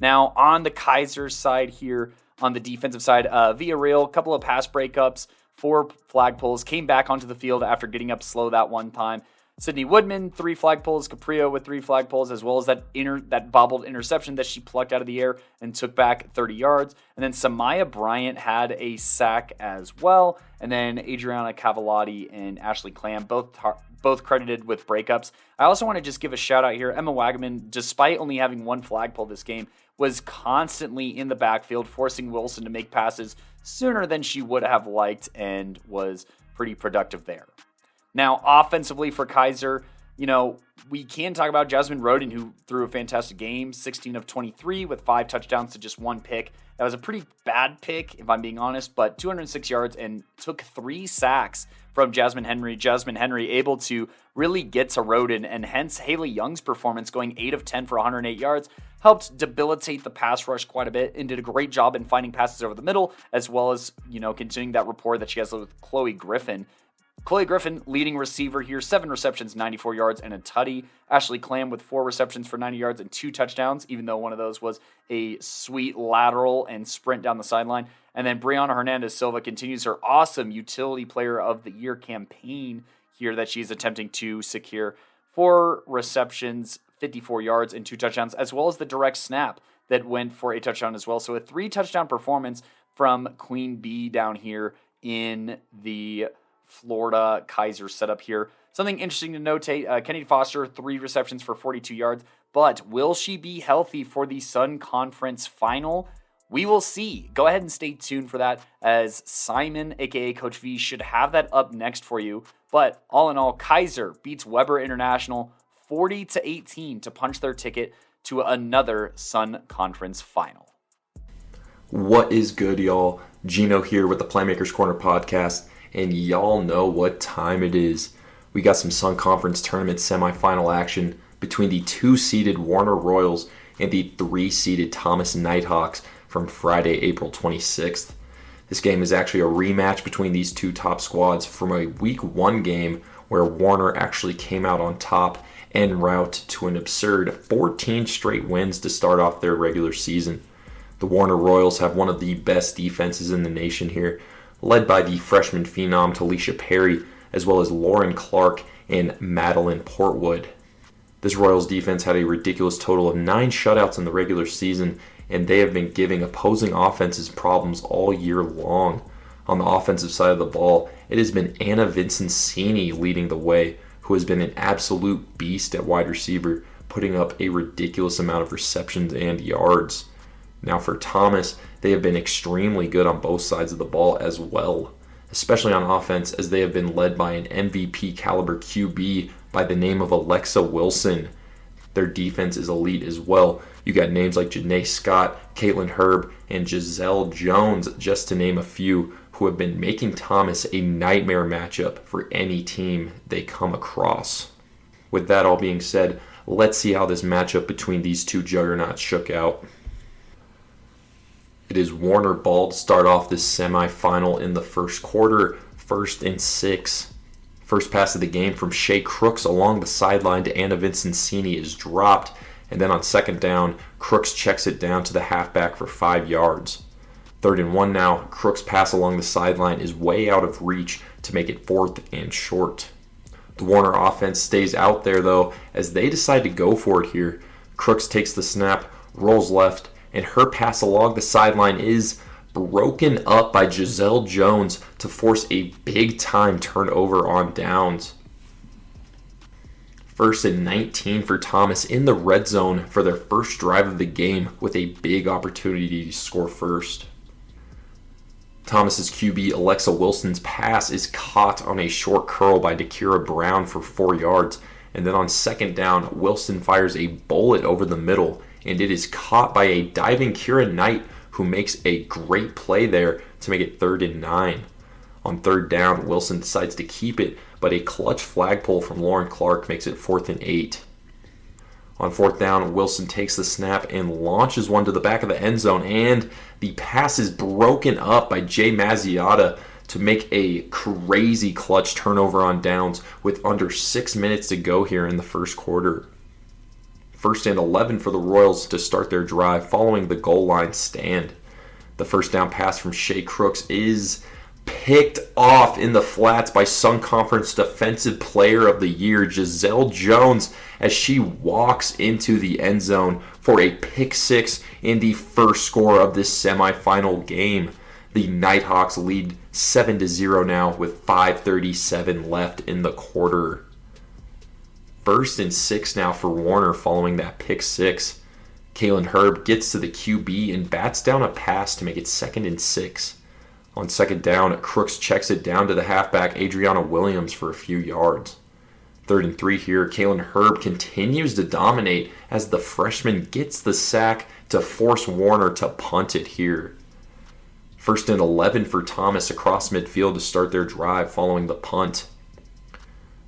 Now, on the Keiser side here, on the defensive side, Villarreal, a couple of pass breakups, 4 flag pulls, came back onto the field after getting up slow that one time. Sydney Woodman, 3 flagpoles. Caprio with 3 flagpoles, as well as that bobbled interception that she plucked out of the air and took back 30 yards. And then Samaya Bryant had a sack as well. And then Adriana Cavallati and Ashley Clam, both credited with breakups. I also want to just give a shout out here. Emma Wagaman, despite only having 1 flagpole this game, was constantly in the backfield, forcing Wilson to make passes sooner than she would have liked, and was pretty productive there. Now, offensively for Keiser, we can talk about Jasmine Roden, who threw a fantastic game, 16 of 23 with 5 touchdowns to just 1 pick. That was a pretty bad pick, if I'm being honest, but 206 yards and took 3 sacks from Jasmine Henry. Jasmine Henry able to really get to Roden, and hence Haley Young's performance going 8 of 10 for 108 yards helped debilitate the pass rush quite a bit and did a great job in finding passes over the middle, as well as, continuing that rapport that she has with Chloe Griffin. Chloe Griffin, leading receiver here, 7 receptions, 94 yards, and a tutty. Ashley Clam with 4 receptions for 90 yards and 2 touchdowns, even though one of those was a sweet lateral and sprint down the sideline. And then Brianna Hernandez Silva continues her awesome Utility Player of the Year campaign here that she's attempting to secure. 4 receptions, 54 yards, and 2 touchdowns, as well as the direct snap that went for a touchdown as well. So a 3-touchdown performance from Queen Bee down here in the Florida Keiser setup here. Something interesting to notate, Kennedy Foster, 3 receptions for 42 yards, but will she be healthy for the Sun Conference Final? We will see. Go ahead and stay tuned for that, as Simon, aka Coach V, should have that up next for you. But all in all, Keiser beats Weber International 40-18 to punch their ticket to another Sun Conference Final. What is good, y'all? Gino here with the Playmakers Corner podcast. And y'all know what time it is. We got some Sun Conference Tournament semifinal action between the 2-seeded Warner Royals and the 3-seeded Thomas Nighthawks from Friday, April 26th. This game is actually a rematch between these 2 top squads from a Week 1 game where Warner actually came out on top en route to an absurd 14 straight wins to start off their regular season. The Warner Royals have one of the best defenses in the nation here, led by the freshman phenom Talisha Perry, as well as Lauren Clark and Madeline Portwood. This Royals defense had a ridiculous total of 9 shutouts in the regular season, and they have been giving opposing offenses problems all year long. On the offensive side of the ball, it has been Anna Vincenzini leading the way, who has been an absolute beast at wide receiver, putting up a ridiculous amount of receptions and yards. Now for Thomas, they have been extremely good on both sides of the ball as well, especially on offense, as they have been led by an MVP caliber QB by the name of Alexa Wilson. Their defense is elite as well. You got names like Janae Scott, Caitlin Herb, and Giselle Jones, just to name a few, who have been making Thomas a nightmare matchup for any team they come across. With that all being said, let's see how this matchup between these 2 juggernauts shook out. It is Warner ball to start off this semifinal in the first quarter, 1st and 6. First pass of the game from Shea Crooks along the sideline to Anna Vincenzini is dropped, and then on 2nd down, Crooks checks it down to the halfback for 5 yards. 3rd and 1 now, Crooks' pass along the sideline is way out of reach to make it 4th and short. The Warner offense stays out there though, as they decide to go for it here. Crooks takes the snap, rolls left, and her pass along the sideline is broken up by Giselle Jones to force a big-time turnover on downs. 1st and 19 for Thomas in the red zone for their first drive of the game, with a big opportunity to score first. Thomas's QB Alexa Wilson's pass is caught on a short curl by Dakira Brown for 4 yards, and then on 2nd down, Wilson fires a bullet over the middle, and it is caught by a diving Kira Knight, who makes a great play there to make it 3rd and 9. On 3rd down, Wilson decides to keep it, but a clutch flagpole from Lauren Clark makes it 4th and 8. On 4th down, Wilson takes the snap and launches one to the back of the end zone, and the pass is broken up by Jay Mazziata to make a crazy clutch turnover on downs with under 6 minutes to go here in the first quarter. 1st and 11 for the Royals to start their drive following the goal line stand. The 1st down pass from Shea Crooks is picked off in the flats by Sun Conference Defensive Player of the Year, Giselle Jones, as she walks into the end zone for a pick six in the first score of this semifinal game. The Nighthawks lead 7-0 now with 5:37 left in the quarter. 1st and 6 now for Warner following that pick six. Kalen Herb gets to the QB and bats down a pass to make it 2nd and 6. On 2nd down, Crooks checks it down to the halfback Adriana Williams for a few yards. 3rd and 3 here, Kalen Herb continues to dominate as the freshman gets the sack to force Warner to punt it here. 1st and 11 for Thomas across midfield to start their drive following the punt.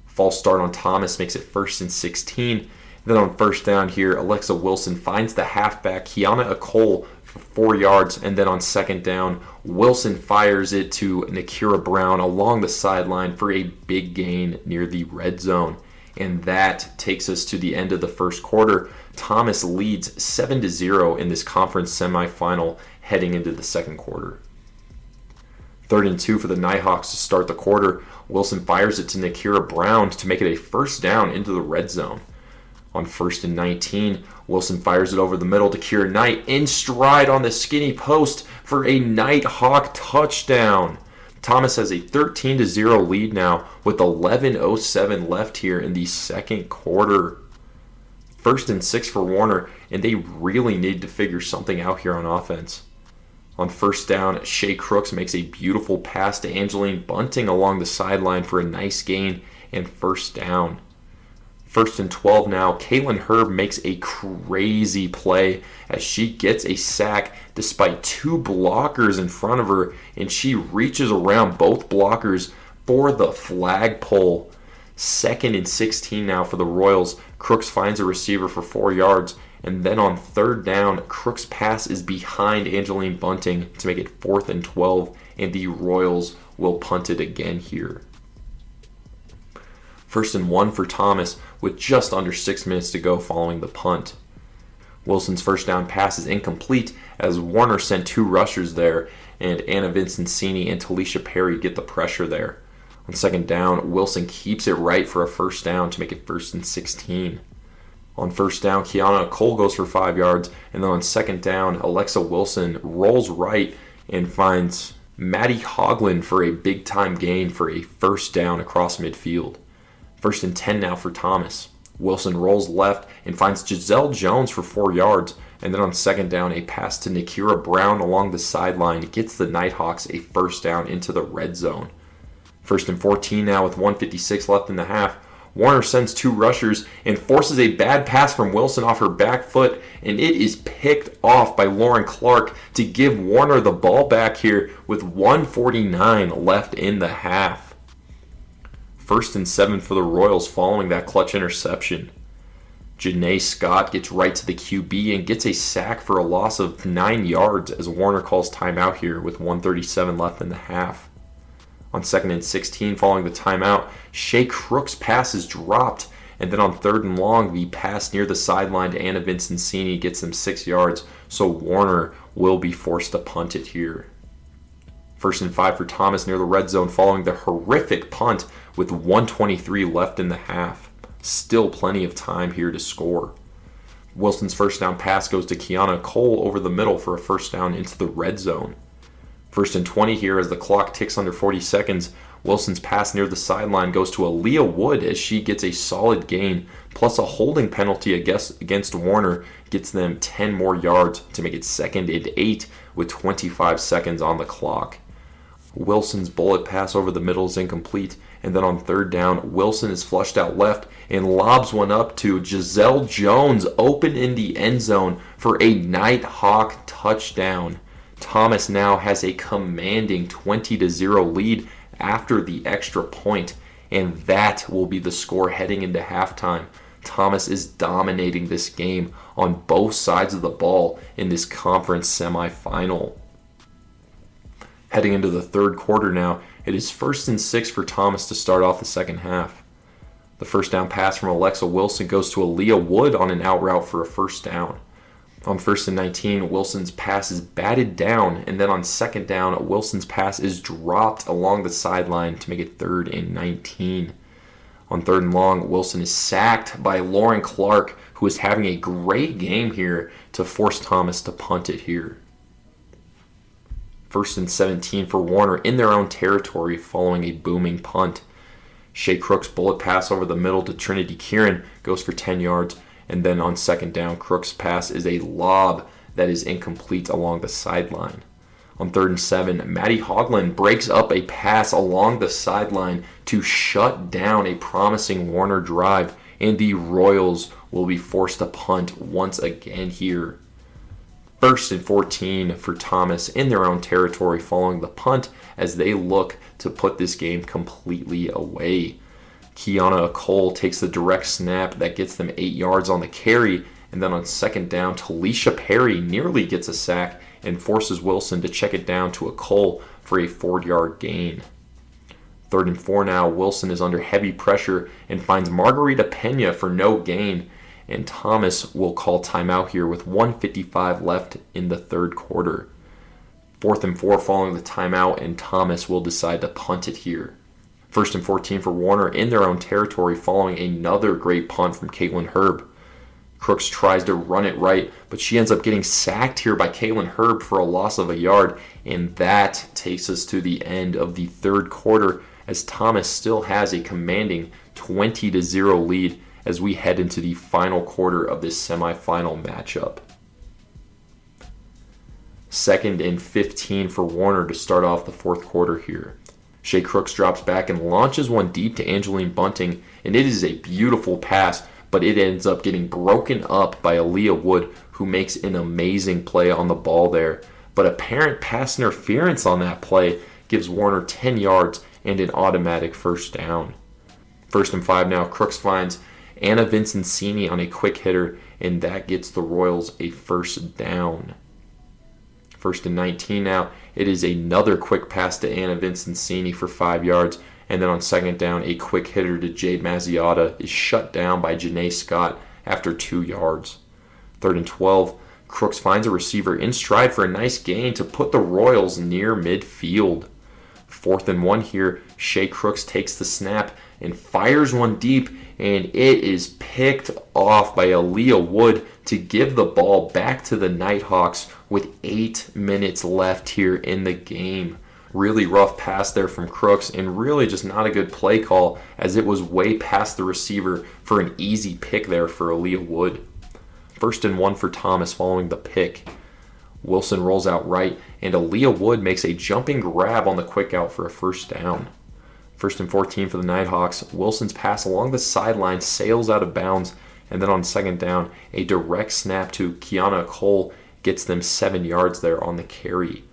False start on Thomas makes it 1st and 16. Then on 1st down here, Alexa Wilson finds the halfback Kiana Akol for 4 yards. And then on 2nd down, Wilson fires it to Nakira Brown along the sideline for a big gain near the red zone. And that takes us to the end of the first quarter. Thomas leads 7-0 in this conference semifinal heading into the second quarter. 3rd and 2 for the Nighthawks to start the quarter. Wilson fires it to Nakira Brown to make it a 1st down into the red zone. On 1st and 19, Wilson fires it over the middle to Kira Knight in stride on the skinny post for a Nighthawk touchdown. Thomas has a 13-0 lead now with 11:07 left here in the second quarter. 1st and 6 for Warner, and they really need to figure something out here on offense. On 1st down, Shea Crooks makes a beautiful pass to Angeline Bunting along the sideline for a nice gain and 1st down. 1st and 12 now, Kalen Herb makes a crazy play as she gets a sack despite 2 blockers in front of her, and she reaches around both blockers for the flagpole. 2nd and 16 now for the Royals. Crooks finds a receiver for 4 yards. And then on 3rd down, Crooks' pass is behind Angeline Bunting to make it 4th and 12, and the Royals will punt it again here. 1st and 1 for Thomas with just under 6 minutes to go following the punt. Wilson's 1st down pass is incomplete as Warner sent 2 rushers there, and Anna Vincenzini and Talisha Perry get the pressure there. On 2nd down, Wilson keeps it right for a 1st down to make it 1st and 16. On 1st down, Kiana Cole goes for 5 yards, and then on 2nd down, Alexa Wilson rolls right and finds Maddie Hoagland for a big-time gain for a 1st down across midfield. 1st and 10 now for Thomas. Wilson rolls left and finds Giselle Jones for 4 yards, and then on 2nd down, a pass to Nakira Brown along the sideline gets the Nighthawks a 1st down into the red zone. 1st and 14 now with 1:56 left in the half. Warner sends 2 rushers and forces a bad pass from Wilson off her back foot, and it is picked off by Lauren Clark to give Warner the ball back here with 1:49 left in the half. 1st and 7 for the Royals following that clutch interception. Janae Scott gets right to the QB and gets a sack for a loss of 9 yards as Warner calls timeout here with 1:37 left in the half. On 2nd and 16 following the timeout, Shea Crooks' pass is dropped, and then on 3rd and long, the pass near the sideline to Anna Vincenzini gets them 6 yards, so Warner will be forced to punt it here. 1st and 5 for Thomas near the red zone following the horrific punt with 1:23 left in the half. Still plenty of time here to score. Wilson's 1st down pass goes to Kiana Cole over the middle for a 1st down into the red zone. 1st and 20 here as the clock ticks under 40 seconds. Wilson's pass near the sideline goes to Aaliyah Wood as she gets a solid gain, plus a holding penalty against Warner gets them 10 more yards to make it 2nd and 8 with 25 seconds on the clock. Wilson's bullet pass over the middle is incomplete, and then on 3rd down, Wilson is flushed out left and lobs one up to Giselle Jones open in the end zone for a Nighthawk touchdown. Thomas now has a commanding 20-0 lead after the extra point, and that will be the score heading into halftime. Thomas is dominating this game on both sides of the ball in this conference semifinal. Heading into the 3rd quarter now, it is 1st and 6 for Thomas to start off the second half. The 1st down pass from Alexa Wilson goes to Aaliyah Wood on an out route for a 1st down. On 1st and 19, Wilson's pass is batted down, and then on 2nd down, Wilson's pass is dropped along the sideline to make it 3rd and 19. On 3rd and long, Wilson is sacked by Lauren Clark, who is having a great game here to force Thomas to punt it here. 1st and 17 for Warner in their own territory following a booming punt. Shea Crook's bullet pass over the middle to Trinity Kieran goes for 10 yards. And then on 2nd down, Crook's pass is a lob that is incomplete along the sideline. On 3rd and 7, Maddie Hogland breaks up a pass along the sideline to shut down a promising Warner drive, and the Royals will be forced to punt once again here. 1st and 14 for Thomas in their own territory following the punt as they look to put this game completely away. Kiana Cole takes the direct snap that gets them 8 yards on the carry, and then on 2nd down, Talisha Perry nearly gets a sack and forces Wilson to check it down to a Cole for a 4-yard gain. 3rd and 4 now, Wilson is under heavy pressure and finds Margarita Pena for no gain, and Thomas will call timeout here with 1:55 left in the 3rd quarter. 4th and 4 following the timeout, and Thomas will decide to punt it here. 1st and 14 for Warner in their own territory following another great punt from Caitlin Herb. Crooks tries to run it right, but she ends up getting sacked here by Caitlin Herb for a loss of a yard, and that takes us to the end of the 3rd quarter as Thomas still has a commanding 20-0 lead as we head into the final quarter of this semifinal matchup. 2nd and 15 for Warner to start off the 4th quarter here. Shea Crooks drops back and launches one deep to Angeline Bunting, and it is a beautiful pass, but it ends up getting broken up by Aaliyah Wood, who makes an amazing play on the ball there. But apparent pass interference on that play gives Warner 10 yards and an automatic 1st down. 1st and 5 now, Crooks finds Anna Vincencini on a quick hitter, and that gets the Royals a 1st down. 1st and 19 now, it is another quick pass to Anna Vincencini for 5 yards, and then on 2nd down, a quick hitter to Jade Mazziata is shut down by Janae Scott after 2 yards. 3rd and 12, Crooks finds a receiver in stride for a nice gain to put the Royals near midfield. 4th and 1 here, Shea Crooks takes the snap and fires one deep, and it is picked off by Aaliyah Wood to give the ball back to the Nighthawks with 8 minutes left here in the game. Really rough pass there from Crooks, and really just not a good play call as it was way past the receiver for an easy pick there for Aaliyah Wood. 1st and 1 for Thomas following the pick. Wilson rolls out right, and Aaliyah Wood makes a jumping grab on the quick out for a 1st down. 1st and 14 for the Nighthawks. Wilson's pass along the sideline sails out of bounds, and then on 2nd down, a direct snap to Kiana Cole gets them 7 yards there on the carry.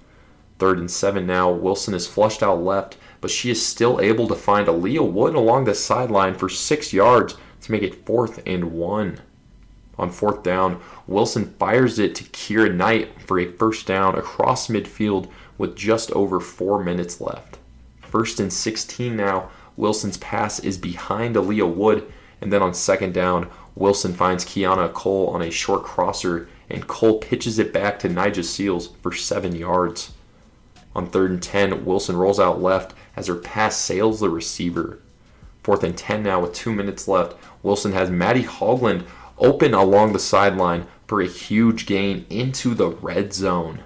3rd and 7 now, Wilson is flushed out left, but she is still able to find Aaliyah Wood along the sideline for 6 yards to make it 4th and 1. On 4th down, Wilson fires it to Kira Knight for a 1st down across midfield with just over 4 minutes left. 1st and 16 now, Wilson's pass is behind Aaliyah Wood, and then on 2nd down, Wilson finds Kiana Cole on a short crosser, and Cole pitches it back to Nija Seals for 7 yards. On 3rd and 10, Wilson rolls out left as her pass sails the receiver. 4th and 10 now with 2 minutes left, Wilson has Maddie Hogland open along the sideline for a huge gain into the red zone.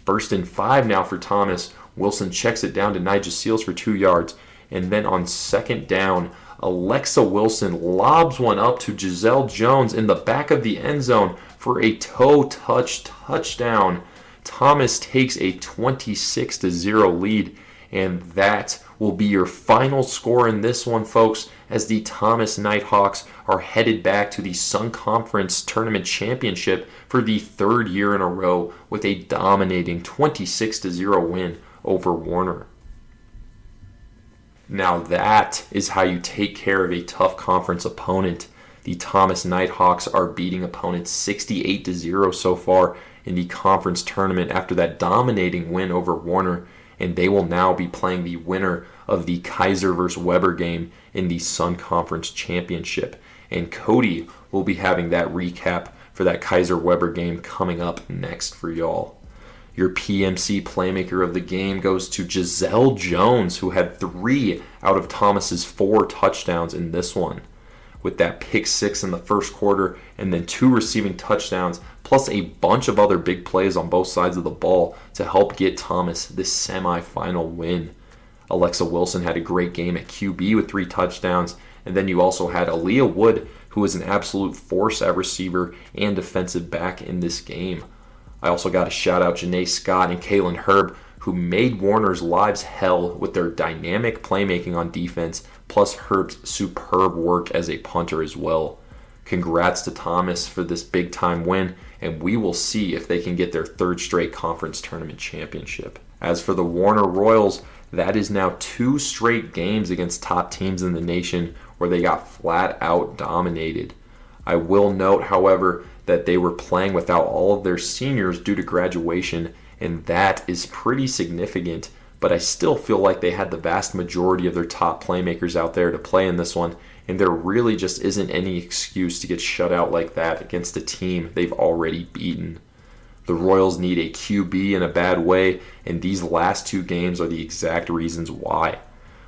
1st and 5 now for Thomas. Wilson checks it down to Nija Seals for 2 yards. And then on 2nd down, Alexa Wilson lobs one up to Giselle Jones in the back of the end zone for a toe-touch touchdown. Thomas takes a 26-0 lead, and that will be your final score in this one, folks, as the Thomas Nighthawks are headed back to the Sun Conference Tournament Championship for the 3rd year in a row with a dominating 26-0 win over Warner. Now that is how you take care of a tough conference opponent. The Thomas Nighthawks are beating opponents 68-0 so far in the conference tournament after that dominating win over Warner, and they will now be playing the winner of the Keiser vs. Weber game in the Sun Conference Championship. And Kodey will be having that recap for that Keiser Weber game coming up next for y'all. Your PMC playmaker of the game goes to Giselle Jones, who had 3 out of Thomas's 4 touchdowns in this one, with that pick 6 in the first quarter and then 2 receiving touchdowns, plus a bunch of other big plays on both sides of the ball to help get Thomas this semifinal win. Alexa Wilson had a great game at QB with 3 touchdowns, and then you also had Aaliyah Wood, who was an absolute force at receiver and defensive back in this game. I also got to shout out Janae Scott and Kaylin Herb, who made Warner's lives hell with their dynamic playmaking on defense, plus Herb's superb work as a punter as well. Congrats to Thomas for this big-time win, and we will see if they can get their 3rd straight conference tournament championship. As for the Warner Royals, that is now 2 straight games against top teams in the nation where they got flat out dominated. I will note, however, that they were playing without all of their seniors due to graduation, and that is pretty significant, but I still feel like they had the vast majority of their top playmakers out there to play in this one, and there really just isn't any excuse to get shut out like that against a team they've already beaten. The Royals need a QB in a bad way, and these last 2 games are the exact reasons why.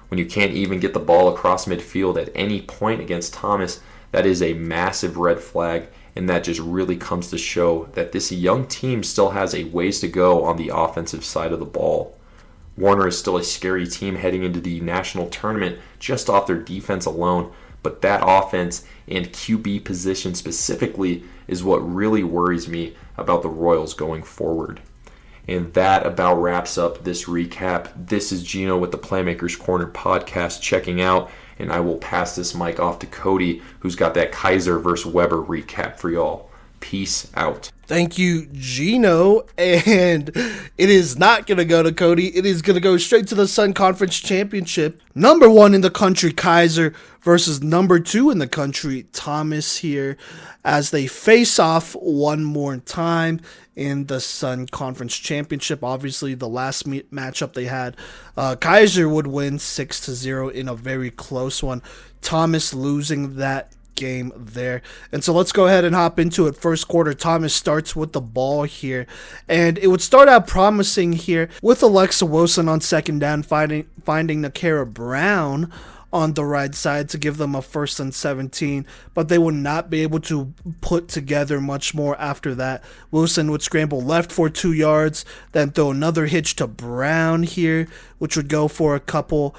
When you can't even get the ball across midfield at any point against Thomas, that is a massive red flag, and that just really comes to show that this young team still has a ways to go on the offensive side of the ball. Warner is still a scary team heading into the national tournament just off their defense alone, but that offense and QB position specifically is what really worries me about the Royals going forward. And that about wraps up this recap. This is Gino with the Playmakers Corner podcast checking out, and I will pass this mic off to Kodey, who's got that Keiser versus Weber recap for y'all. Peace out. Thank you, Gino. And it is not going to go to Kodey. It is going to go straight to the Sun Conference Championship. Number 1 in the country, Keiser, versus number 2 in the country, Thomas, here, as they face off one more time in the Sun Conference Championship. Obviously, the last matchup they had, Keiser would win 6-0 in a very close one. Thomas losing that game there. And so let's go ahead and hop into it. First quarter, Thomas starts with the ball here, and it would start out promising here with Alexa Wilson on second down, finding Nakara Brown on the right side to give them a 1st and 17, but they would not be able to put together much more after that. Wilson would scramble left for 2 yards, then throw another hitch to Brown here, which would go for a couple,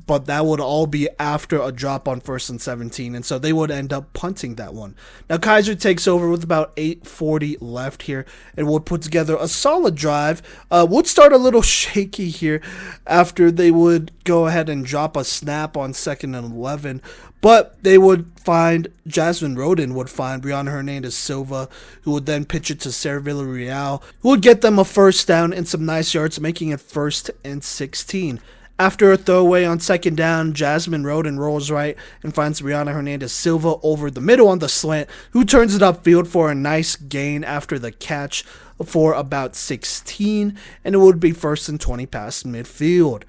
but that would all be after a drop on 1st and 17, and so they would end up punting that one. Now Keiser takes over with about 8:40 left here and would put together a solid drive. Would start a little shaky here after they would go ahead and drop a snap on 2nd and 11, but they would find, Jasmine Roden would find Brianna Hernandez Silva, who would then pitch it to Sarah Villarreal, who would get them a 1st down and some nice yards, making it 1st and 16. After a throwaway on 2nd down, Jasmine Roden rolls right and finds Brianna Hernandez Silva over the middle on the slant, who turns it upfield for a nice gain after the catch for about 16, and it would be 1st and 20 past midfield.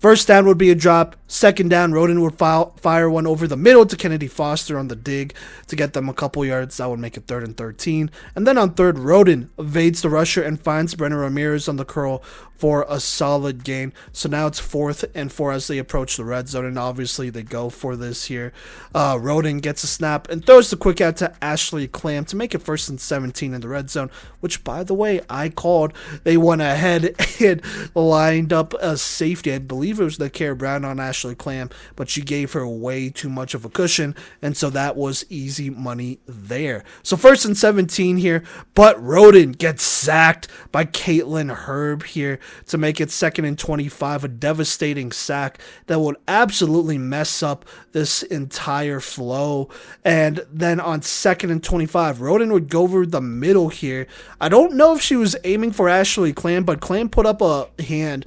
1st down would be a drop. 2nd down, Roden would fire one over the middle to Kennedy Foster on the dig to get them a couple yards. That would make it 3rd and 13. And then on 3rd, Roden evades the rusher and finds Brenna Ramirez on the curl for a solid gain. So now it's 4th and 4 as they approach the red zone, and obviously they go for this here. Roden gets a snap and throws the quick out to Ashley Clam to make it 1st and 17 in the red zone, which, by the way, I called. They went ahead and lined up a safety. I believe it was Nakara Brown on Ashley Clam, but she gave her way too much of a cushion, and so that was easy money there. So 1st and 17 here, but Roden gets sacked by Caitlin Herb here to make it 2nd and 25, a devastating sack that would absolutely mess up this entire flow. And then on 2nd and 25, Roden would go over the middle here. I don't know if she was aiming for Ashley Clam, but Clam put up a hand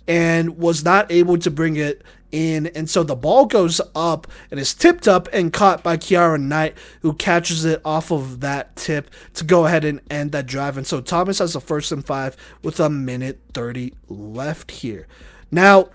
and was not able to bring it in, and so the ball goes up and is tipped up and caught by Kiara Knight, who catches it off of that tip to go ahead and end that drive. And so Thomas has a 1st and 5 with 1:30 left here. Now,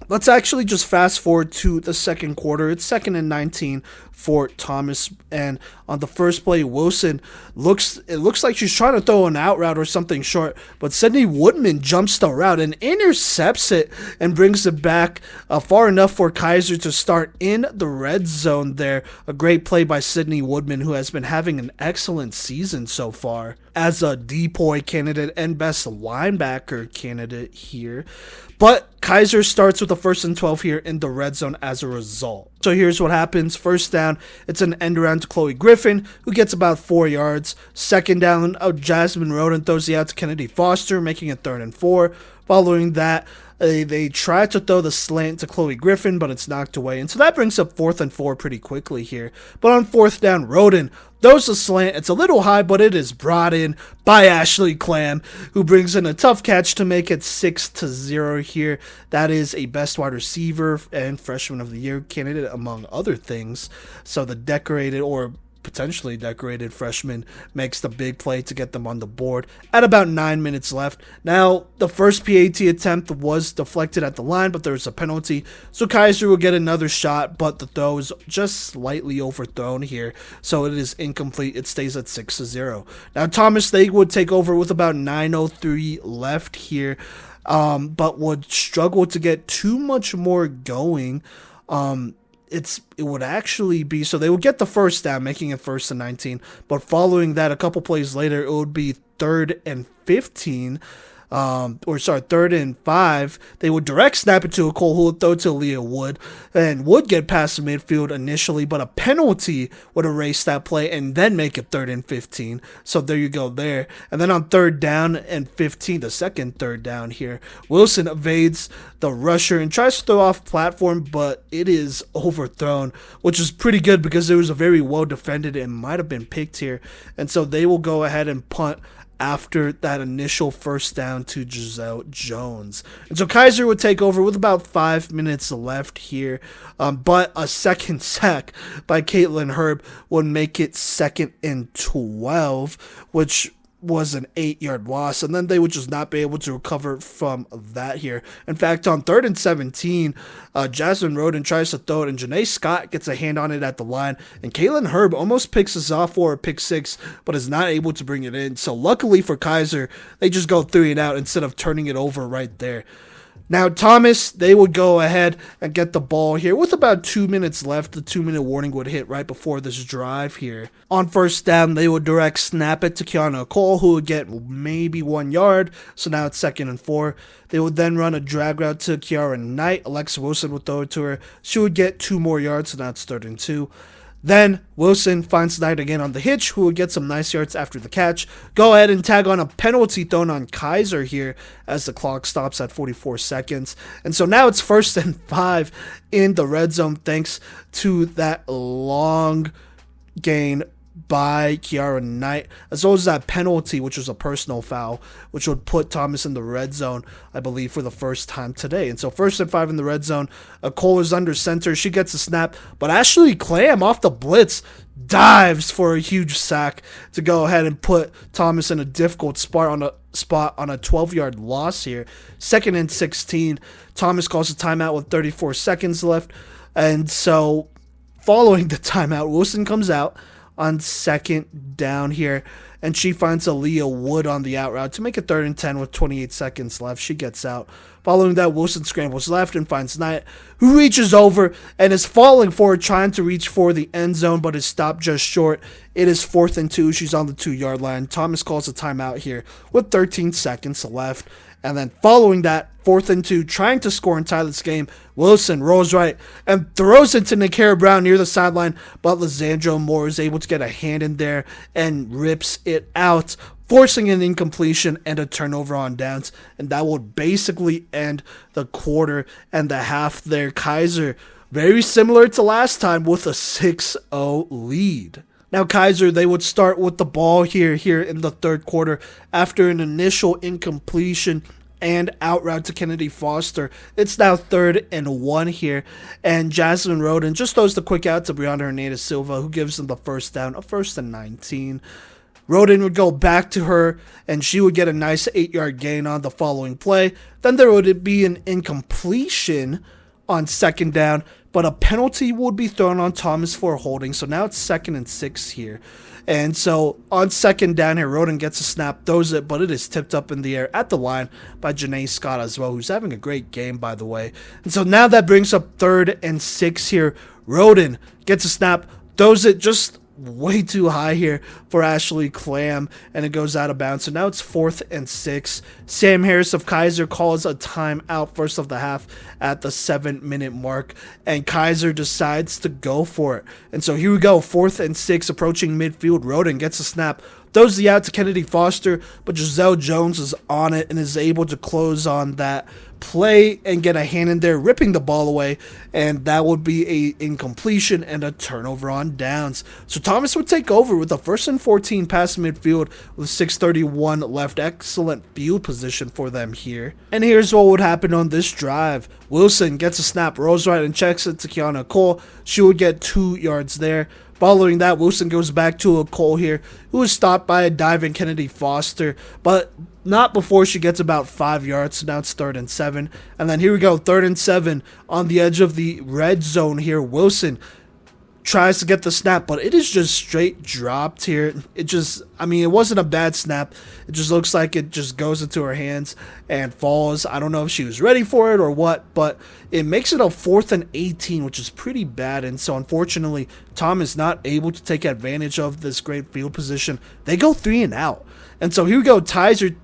Let's actually just fast forward to the second quarter. It's 2nd and 19 for Thomas, and on the first play, Wilson looks like she's trying to throw an out route or something short, but Sydney Woodman jumps the route and intercepts it and brings it back far enough for Keiser to start in the red zone there. A great play by Sydney Woodman, who has been having an excellent season so far as a DPOY candidate and best linebacker candidate here. But Keiser starts with a 1st and 12 here in the red zone as a result. So here's what happens. First down, it's an end around to Chloe Griffin, who gets about 4 yards. Second down, Jasmine Roden throws it out to Kennedy Foster, making it 3rd and 4. Following that, they try to throw the slant to Chloe Griffin, but it's knocked away. And so that brings up 4th and 4 pretty quickly here. But on 4th down, Roden throws a slant. It's a little high, but it is brought in by Ashley Clam, who brings in a tough catch to make it 6-0 here. That is a best wide receiver and freshman of the year candidate, among other things. So the decorated or potentially decorated freshman makes the big play to get them on the board at about 9 minutes left. Now, the first PAT attempt was deflected at the line, but there was a penalty, so Keiser will get another shot, but the throw is just slightly overthrown here, so it is incomplete. It stays at 6-0. Now, Thomas, they would take over with about 9:03 left here, but would struggle to get too much more going. It would actually be, so they would get the first down, making it 1st and 19, but following that, a couple plays later, it would be 3rd and 15, 3rd and 5. They would direct snap it to a Cole, who would throw to Leah Wood, and would get past the midfield initially, but a penalty would erase that play and then make it 3rd and 15. So there you go there. And then on 3rd down and 15, the second 3rd down here, Wilson evades the rusher and tries to throw off platform, but it is overthrown, which is pretty good because it was a very well defended and might have been picked here. And so they will go ahead and punt after that initial first down to Giselle Jones. And so Keiser would take over with about 5 minutes left here, but a second sack by Caitlin Herb would make it 2nd and 12, which was an 8-yard loss, and then they would just not be able to recover from that here. In fact, on 3rd and 17, Jasmine Roden tries to throw it, and Janae Scott gets a hand on it at the line, and Caitlin Herb almost picks us off for a pick 6, but is not able to bring it in. So luckily for Keiser, they just go 3 and out instead of turning it over right there. Now, Thomas, they would go ahead and get the ball here with about 2 minutes left. The 2-minute warning would hit right before this drive here. On first down, they would direct snap it to Kiana Cole, who would get maybe 1 yard. So now it's 2nd and 4. They would then run a drag route to Kiara Knight. Alexa Wilson would throw it to her. She would get 2 more yards, so now it's 3rd and 2. Then Wilson finds Knight again on the hitch, who would get some nice yards after the catch. Go ahead and tag on a penalty thrown on Keiser here as the clock stops at 44 seconds. And so now it's 1st and 5 in the red zone thanks to that long gain by Kiara Knight, as well as that penalty, which was a personal foul, which would put Thomas in the red zone, I believe, for the first time today. And so 1st and 5 in the red zone. Cole is under center. She gets a snap, but Ashley Clam off the blitz dives for a huge sack to go ahead and put Thomas in a difficult spot on a 12-yard loss here. 2nd and 16. Thomas calls a timeout with 34 seconds left. And so following the timeout, Wilson comes out on 2nd down here, and she finds Aaliyah Wood on the out route to make it 3rd and 10 with 28 seconds left. She gets out. Following that, Wilson scrambles left and finds Knight, who reaches over and is falling forward, trying to reach for the end zone, but is stopped just short. It is 4th and 2. She's on the 2-yard line. Thomas calls a timeout here with 13 seconds left. And then following that, 4th and 2, trying to score and tie this game, Wilson rolls right and throws it to Nakara Brown near the sideline, but Lizandro Moore is able to get a hand in there and rips it out, forcing an incompletion and a turnover on downs. And that would basically end the quarter and the half there. Keiser, very similar to last time, with a 6-0 lead. Now, Keiser, they would start with the ball here in the 3rd quarter after an initial incompletion and out route to Kennedy Foster. It's now 3rd and 1 here, and Jasmine Roden just throws the quick out to Brianna Hernandez Silva, who gives them the first down, a 1st and 19. Roden would go back to her, and she would get a nice 8-yard gain on the following play. Then there would be an incompletion on second down, but a penalty would be thrown on Thomas for holding. So now it's 2nd and 6 here. And so on second down here, Roden gets a snap, throws it, but it is tipped up in the air at the line by Janae Scott as well, who's having a great game, by the way. And so now that brings up 3rd and 6 here. Roden gets a snap, throws it just way too high here for Ashley Clam, and it goes out of bounds. So now it's 4th and 6. Sam Harris of Keiser calls a timeout first of the half at the 7-minute mark, and Keiser decides to go for it. And so here we go, 4th and 6, approaching midfield. Roden gets a snap, throws the out to Kennedy Foster, but Giselle Jones is on it and is able to close on that play and get a hand in there, ripping the ball away, and that would be a incompletion and a turnover on downs. So Thomas would take over with a 1st and 14 past midfield with 6:31 left. Excellent field position for them here. And here's what would happen on this drive. Wilson gets a snap, rolls right and checks it to Kiana Cole. She would get 2 yards there. Following that, Wilson goes back to a Cole here, who was stopped by a diving Kennedy Foster, but not before she gets about 5 yards. So now it's 3rd and 7. And then here we go, 3rd and 7 on the edge of the red zone here. Wilson tries to get the snap, but it is just straight dropped here. It wasn't a bad snap. It just looks like it just goes into her hands and falls. I don't know if she was ready for it or what, but it makes it a 4th and 18, which is pretty bad. And so unfortunately, Tom is not able to take advantage of this great field position. They go 3 and out. And so here we go, Keiser,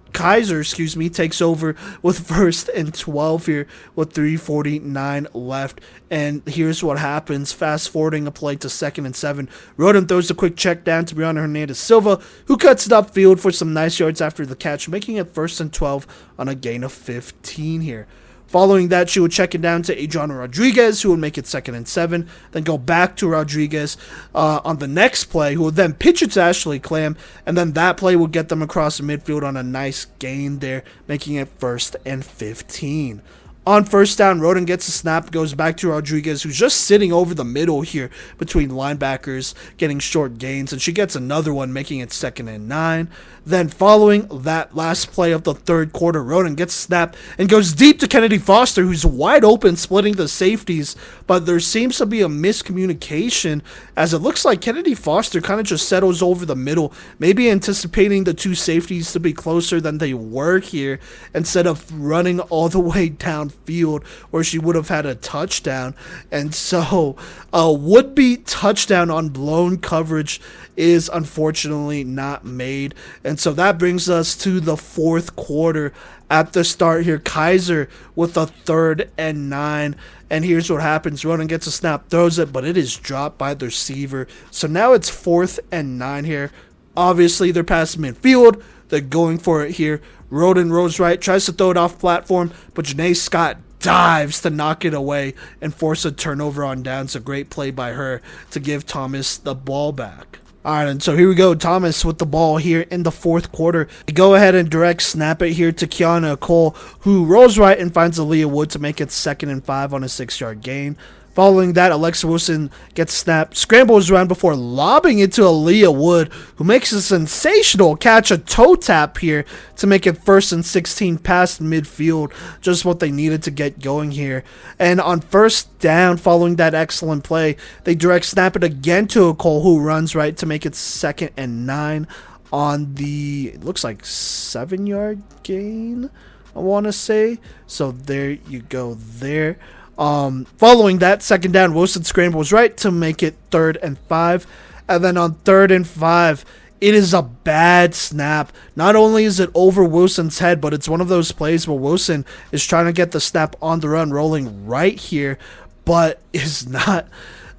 takes over with 1st and 12 here with 3:49 left. And here's what happens. Fast forwarding a play to 2nd and 7. Roden throws a quick check down to Brianna Hernandez Silva, who cuts it upfield for some nice yards after the catch, making it 1st and 12 on a gain of 15 here. Following that, she would check it down to Adriana Rodriguez, who would make it 2nd and 7, then go back to Rodriguez on the next play, who would then pitch it to Ashley Clam, and then that play would get them across the midfield on a nice gain there, making it 1st and 15. On 1st down, Roden gets a snap, goes back to Rodriguez, who's just sitting over the middle here between linebackers, getting short gains, and she gets another one, making it 2nd and 9. Then following that last play of the 3rd quarter, Roden gets a snap and goes deep to Kennedy Foster, who's wide open, splitting the safeties, but there seems to be a miscommunication, as it looks like Kennedy Foster kind of just settles over the middle, maybe anticipating the 2 safeties to be closer than they were here, instead of running all the way downfield where she would have had a touchdown. And so a would-be touchdown on blown coverage is unfortunately not made. And so that brings us to the 4th quarter. At the start here, Keiser with a 3rd and 9. And here's what happens. Roden gets a snap, throws it, but it is dropped by the receiver. So now it's 4th and 9 here. Obviously, they're past midfield. They're going for it here. Roden rolls right, tries to throw it off platform, but Janae Scott dives to knock it away and force a turnover on downs. A great play by her to give Thomas the ball back. All right, and so here we go. Thomas with the ball here in the 4th quarter. They go ahead and direct snap it here to Kiana Cole, who rolls right and finds Aaliyah Wood to make it 2nd and 5 on a 6-yard gain. Following that, Alexa Wilson gets snapped, scrambles around before lobbing it to Aaliyah Wood, who makes a sensational catch, a toe tap here to make it 1st and 16 past midfield, just what they needed to get going here. And on 1st down, following that excellent play, they direct snap it again to Cole, who runs right to make it 2nd and 9 on the, it looks like 7-yard gain, I want to say. So there you go there. Following that, 2nd down, Wilson scrambles right to make it 3rd and 5. And then on 3rd and 5, it is a bad snap. Not only is it over Wilson's head, but it's one of those plays where Wilson is trying to get the snap on the run, rolling right here, but is not.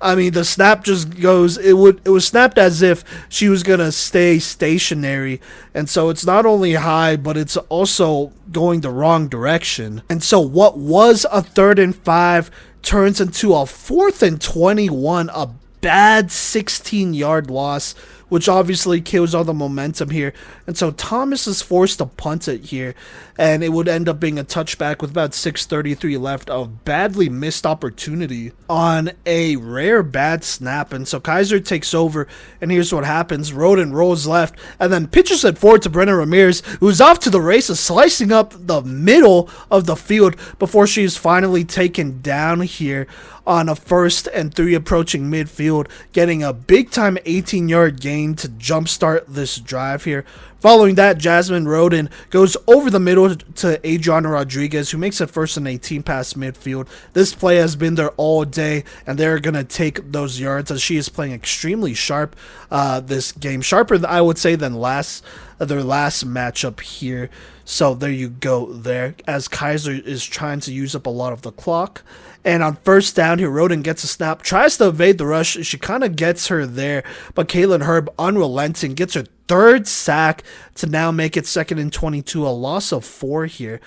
I mean, the snap just goes, it was snapped as if she was going to stay stationary. And so it's not only high, but it's also going the wrong direction. And so what was a 3rd and 5 turns into a 4th and 21, a bad 16-yard loss which obviously kills all the momentum here. And so Thomas is forced to punt it here, and it would end up being a touchback with about 6:33 left. A badly missed opportunity on a rare bad snap. And so Keiser takes over, and here's what happens. Roden rolls left and then pitches it forward to Brenna Ramirez, who's off to the races, slicing up the middle of the field before she is finally taken down here on a 1st and 3 approaching midfield, getting a big-time 18-yard gain to jumpstart this drive here. Following that, Jasmine Roden goes over the middle to Adriana Rodriguez, who makes it 1st and 18 past midfield. This play has been there all day, and they're going to take those yards as she is playing extremely sharp this game. Sharper, I would say, than their last matchup here. So there you go there, as Keiser is trying to use up a lot of the clock. And on 1st down here, Roden gets a snap, tries to evade the rush. She kind of gets her there, but Kaylin Herb, unrelenting, gets her 3rd sack to now make it 2nd and 22, a loss of 4 here.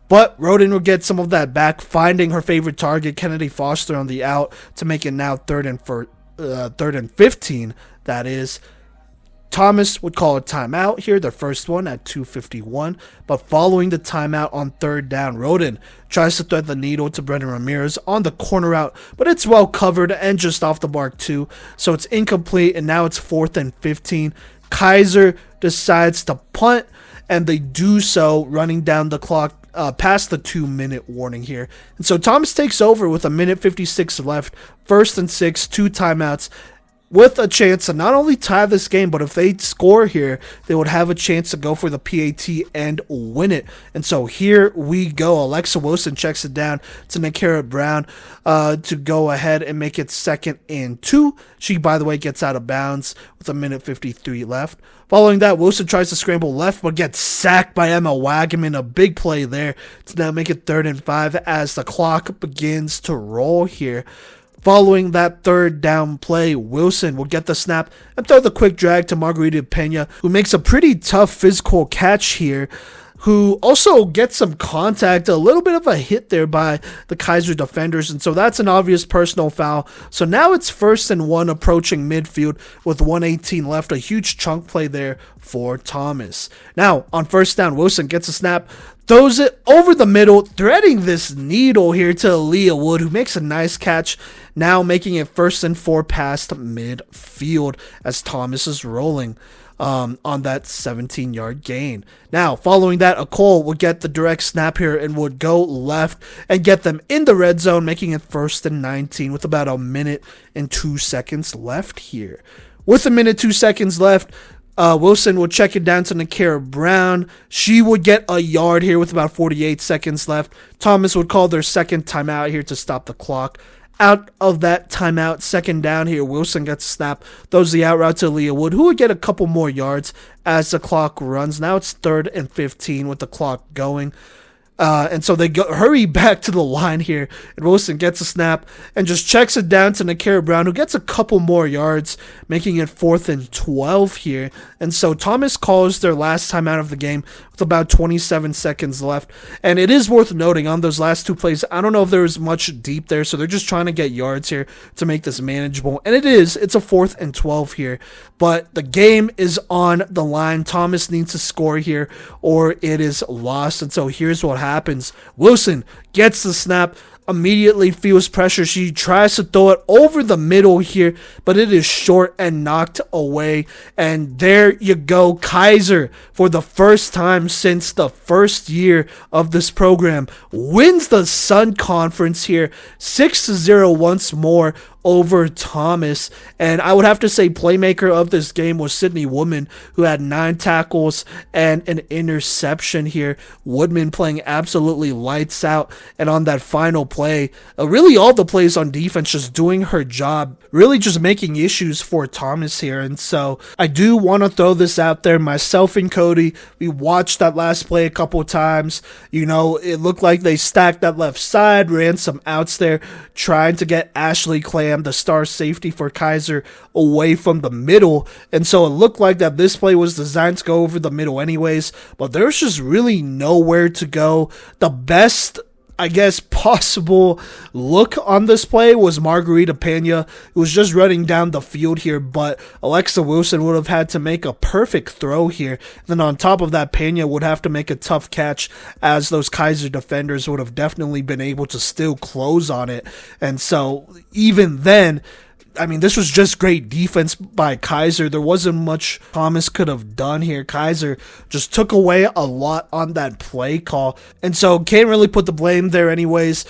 But Roden will get some of that back, finding her favorite target, Kennedy Foster, on the out to make it now 3rd and 15, that is. Thomas would call a timeout here, their first one at 2:51, but following the timeout on 3rd down, Roden tries to thread the needle to Brendan Ramirez on the corner route, but it's well covered and just off the mark too, so it's incomplete, and now it's 4th and 15. Keiser decides to punt, and they do so running down the clock past the 2-minute warning here. And so Thomas takes over with 1:56 left, 1st and 6, 2 timeouts, with a chance to not only tie this game, but if they score here, they would have a chance to go for the PAT and win it. And so here we go. Alexa Wilson checks it down to Nakara Brown to go ahead and make it 2nd and 2. She, by the way, gets out of bounds with 1:53 left. Following that, Wilson tries to scramble left, but gets sacked by Emma Wagaman. A big play there to now make it 3rd and 5 as the clock begins to roll here. Following that 3rd down play, Wilson will get the snap and throw the quick drag to Margarita Pena, who makes a pretty tough physical catch here, who also gets some contact, a little bit of a hit there by the Keiser defenders, and so that's an obvious personal foul. So now it's 1st and 1 approaching midfield with 1:18 left, a huge chunk play there for Thomas. Now, on 1st down, Wilson gets a snap, throws it over the middle, threading this needle here to Aaliyah Wood, who makes a nice catch, now making it 1st and 4 past midfield as Thomas is rolling on that 17-yard gain. Now, following that, Akol would get the direct snap here and would go left and get them in the red zone, making it 1st and 19 with about 1:02 left here. With 1:02 left, Wilson would check it down to Nakara Brown. She would get a yard here with about 48 seconds left. Thomas would call their 2nd timeout here to stop the clock. Out of that timeout, 2nd down here, Wilson gets a snap, throws the out route to Leah Wood, who would get a couple more yards as the clock runs. Now it's 3rd and 15 with the clock going. And so they hurry back to the line here, and Wilson gets a snap and just checks it down to Nakara Brown, who gets a couple more yards, making it 4th and 12 here. And so Thomas calls their last time out of the game with about 27 seconds left. And it is worth noting on those last 2 plays, I don't know if there was much deep there, so they're just trying to get yards here to make this manageable. And it's a 4th and 12 here. But the game is on the line. Thomas needs to score here or it is lost. And so here's what happens. Wilson gets the snap, immediately feels pressure. She tries to throw it over the middle here, but it is short and knocked away. And there you go. Keiser, for the first time since the first year of this program, wins the Sun Conference here 6-0 once more over Thomas. And I would have to say playmaker of this game was Sydney Woodman, who had 9 tackles and an interception here. Woodman playing absolutely lights out, and on that final play, really all the plays on defense just doing her job, really just making issues for Thomas here. And so I do want to throw this out there. Myself and Kodey, we watched that last play a couple times. You know, it looked like they stacked that left side, ran some outs there, trying to get Ashley Clam, the star safety for Keiser, away from the middle. And so it looked like that this play was designed to go over the middle anyways, but there's just really nowhere to go. The best I guess, possible look on this play was Margarita Pena, who was just running down the field here, but Alexa Wilson would have had to make a perfect throw here. Then on top of that, Pena would have to make a tough catch, as those Keiser defenders would have definitely been able to still close on it. And so even then, I mean, this was just great defense by Keiser. There wasn't much Thomas could have done here. Keiser just took away a lot on that play call. And so can't really put the blame there anyways.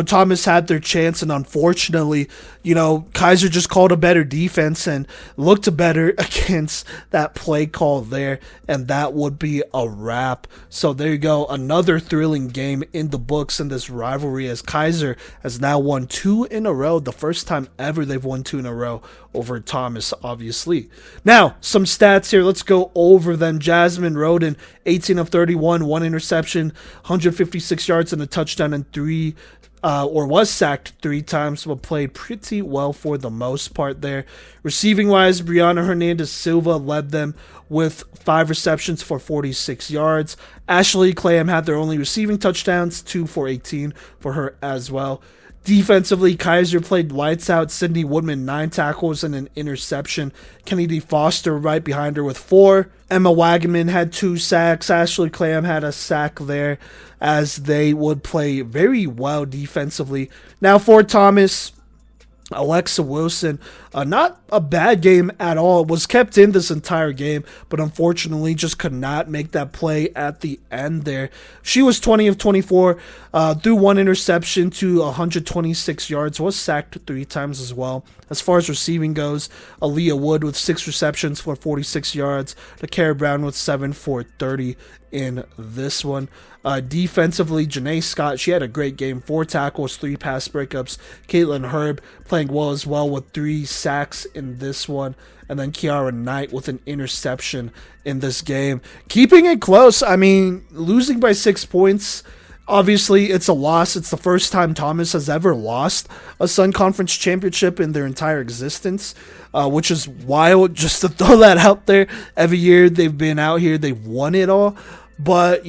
Thomas had their chance, and unfortunately, Keiser just called a better defense and looked better against that play call there. And that would be a wrap. So there you go. Another thrilling game in the books in this rivalry, as Keiser has now won 2 in a row. The first time ever they've won 2 in a row over Thomas, obviously. Now, some stats here. Let's go over them. Jasmine Roden, 18 of 31, 1 interception, 156 yards and a touchdown, and was sacked 3 times, but played pretty well for the most part there. Receiving wise, Brianna Hernandez Silva led them with 5 receptions for 46 yards. Ashley Clam had their only receiving touchdowns, 2 for 18 for her as well. Defensively, Keiser played lights out. Sydney Woodman, 9 tackles and an interception. Kennedy Foster right behind her with 4. Emma Wagaman had 2 sacks. Ashley Clam had a sack there, as they would play very well defensively. Now for Thomas, Alexa Wilson, not a bad game at all. Was kept in this entire game, but unfortunately just could not make that play at the end there. She was 20 of 24, threw 1 interception to 126 yards, was sacked 3 times as well. As far as receiving goes, Aaliyah Wood with 6 receptions for 46 yards, Takara Brown with 7 for 30 in this one. Defensively, Janae Scott, she had a great game. 4 tackles, 3 pass breakups. Caitlin Herb playing well as well with 3 sacks in this one. And then Kiara Knight with an interception in this game. Keeping it close. I mean, losing by 6 points, obviously it's a loss. It's the first time Thomas has ever lost a Sun Conference championship in their entire existence, which is wild just to throw that out there. Every year they've been out here, they've won it all. But,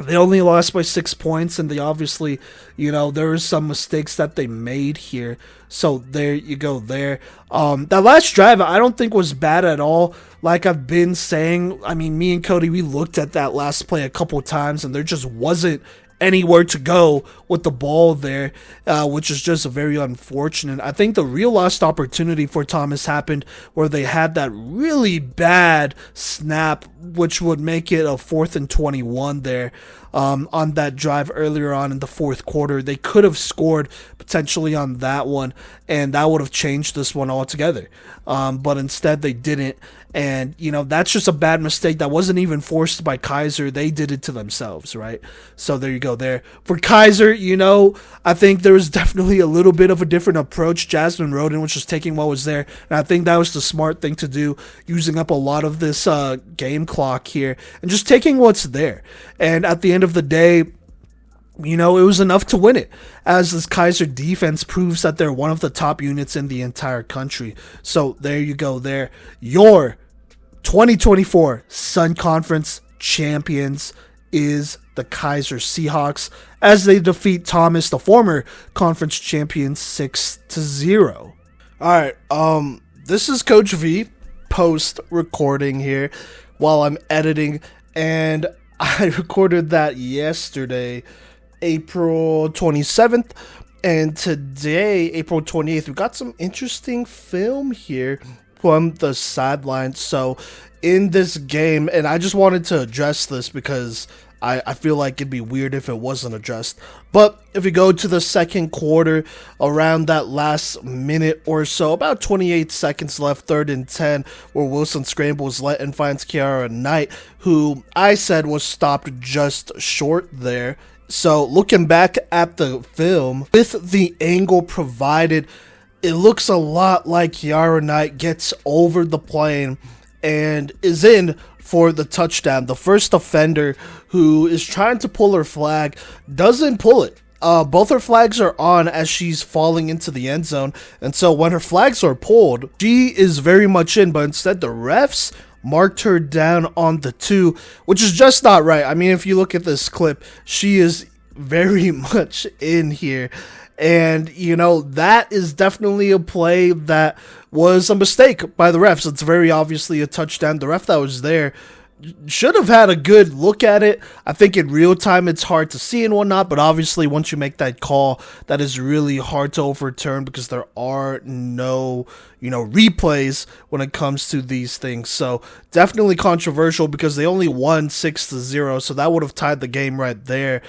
they only lost by 6 points, and they obviously, there were some mistakes that they made here. So there you go there. That last drive, I don't think was bad at all. Like I've been saying, I mean, me and Kodey, we looked at that last play a couple times, and there just wasn't anywhere to go with the ball there, which is just very unfortunate. I think the real lost opportunity for Thomas happened where they had that really bad snap, which would make it a 4th and 21 there. On that drive earlier on in the 4th quarter, they could have scored potentially on that one, and that would have changed this one altogether. But instead they didn't. And, that's just a bad mistake that wasn't even forced by Keiser. They did it to themselves, right? So there you go there. For Keiser, I think there was definitely a little bit of a different approach. Jasmine Roden was just taking what was there. And I think that was the smart thing to do, using up a lot of this game clock here and just taking what's there. And at the end of the day, it was enough to win it, as this Keiser defense proves that they're one of the top units in the entire country. So there you go there. Your 2024 Sun Conference champions is the Keiser Seahawks, as they defeat Thomas, the former conference champion, 6-0. All right, this is Coach V post recording here while I'm editing, and I recorded that yesterday, April 27th, and today, April 28th, we got some interesting film here from the sidelines. So in this game, and I just wanted to address this because I feel like it'd be weird if it wasn't addressed. But if we go to the second quarter, around that last minute or so, about 28 seconds left, 3rd and 10, where Wilson scrambles let and finds Kiara Knight, who I said was stopped just short there. So looking back at the film, with the angle provided, it looks a lot like Kiara Knight gets over the plane and is in for the touchdown. The first offender, who is trying to pull her flag, doesn't pull it. Both her flags are on as she's falling into the end zone, and so when her flags are pulled, she is very much in, but instead the refs marked her down on the 2, which is just not right. I mean, if you look at this clip, she is very much in here. And, that is definitely a play that was a mistake by the refs. It's very obviously a touchdown. The ref that was there should have had a good look at it. I think in real time it's hard to see and whatnot, but obviously once you make that call, that is really hard to overturn because there are no, replays when it comes to these things. So definitely controversial because they only won 6-0, so that would have tied the game right there.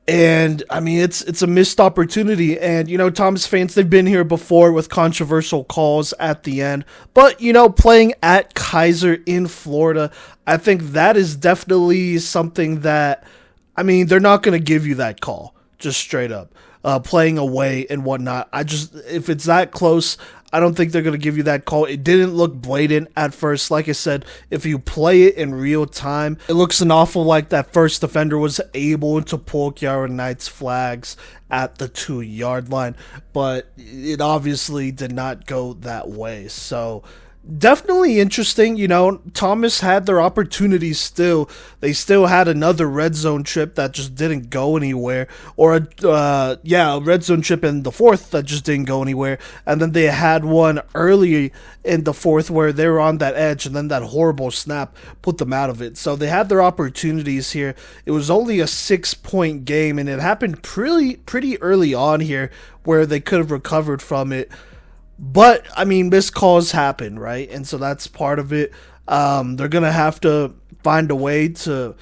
And, it's a missed opportunity. And, Thomas fans, they've been here before with controversial calls at the end. But, playing at Keiser in Florida, I think that is definitely something that, they're not going to give you that call, just straight up. Playing away and whatnot. If it's that close, I don't think they're going to give you that call. It didn't look blatant at first. Like I said, if you play it in real time, it looks an awful like that first defender was able to pull Kiara Knight's flags at the 2-yard line, but it obviously did not go that way. So definitely interesting. Thomas had their opportunities still. They still had another red zone trip that just didn't go anywhere. Or a red zone trip in the fourth that just didn't go anywhere. And then they had one early in the fourth where they were on that edge, and then that horrible snap put them out of it. So they had their opportunities here. It was only a 6-point game, and it happened pretty early on here where they could have recovered from it. But, missed calls happen, right? And so that's part of it. They're going to have to find a way to,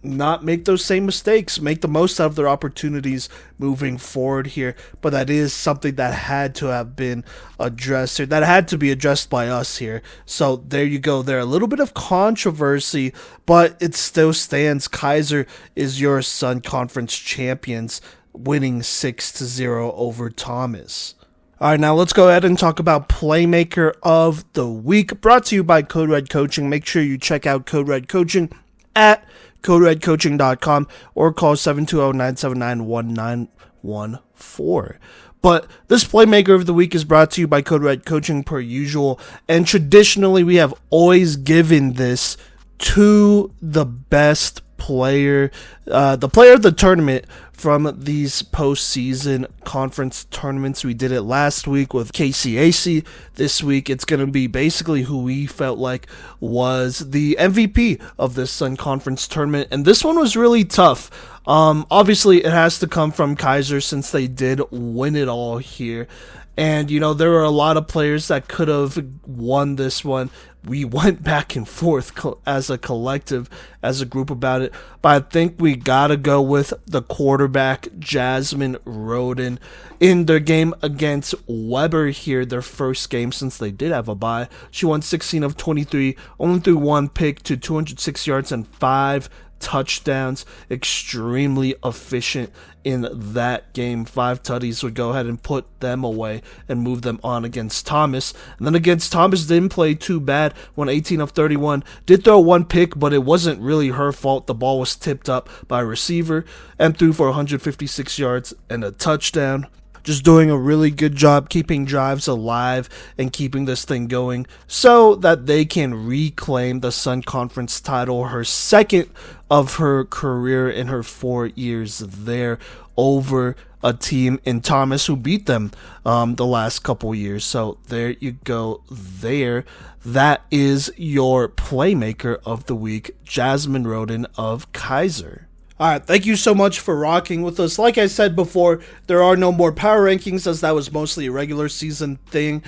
not make those same mistakes, make the most out of their opportunities moving forward here. But that is something that had to have been addressed here. That had to be addressed by us here. So there you go. There a little bit of controversy, but it still stands. Keiser is your Sun Conference champions, winning 6-0 over Thomas. All right, now let's go ahead and talk about Playmaker of the Week, brought to you by Code Red Coaching. Make sure you check out Code Red Coaching at coderedcoaching.com or call 720-979-1914. But this Playmaker of the Week is brought to you by Code Red Coaching per usual, and traditionally we have always given this to the best player, the player of the tournament from these postseason conference tournaments. We did it last week with KCAC. This week it's going to be basically who we felt like was the MVP of this Sun Conference tournament, and this one was really tough. Obviously it has to come from Keiser since they did win it all here. And, there were a lot of players that could have won this one. We went back and forth as a collective, as a group about it. But I think we got to go with the quarterback, Jasmine Roden, in their game against Weber here, their first game since they did have a bye. She won 16 of 23, only threw one pick to 206 yards and 5 touchdowns. Extremely efficient in that game. 5 tutties would go ahead and put them away and move them on against Thomas. And then against Thomas, didn't play too bad. Won 18 of 31. Did throw one pick, but it wasn't really her fault. The ball was tipped up by a receiver and threw for 156 yards and a touchdown. Just doing a really good job keeping drives alive and keeping this thing going so that they can reclaim the Sun Conference title, her second of her career in her 4 years there, over a team in Thomas who beat them the last couple years. So there you go there. That is your Playmaker of the Week, Jasmine Roden of Keiser. Alright, thank you so much for rocking with us. Like I said before, there are no more power rankings as that was mostly a regular season thing.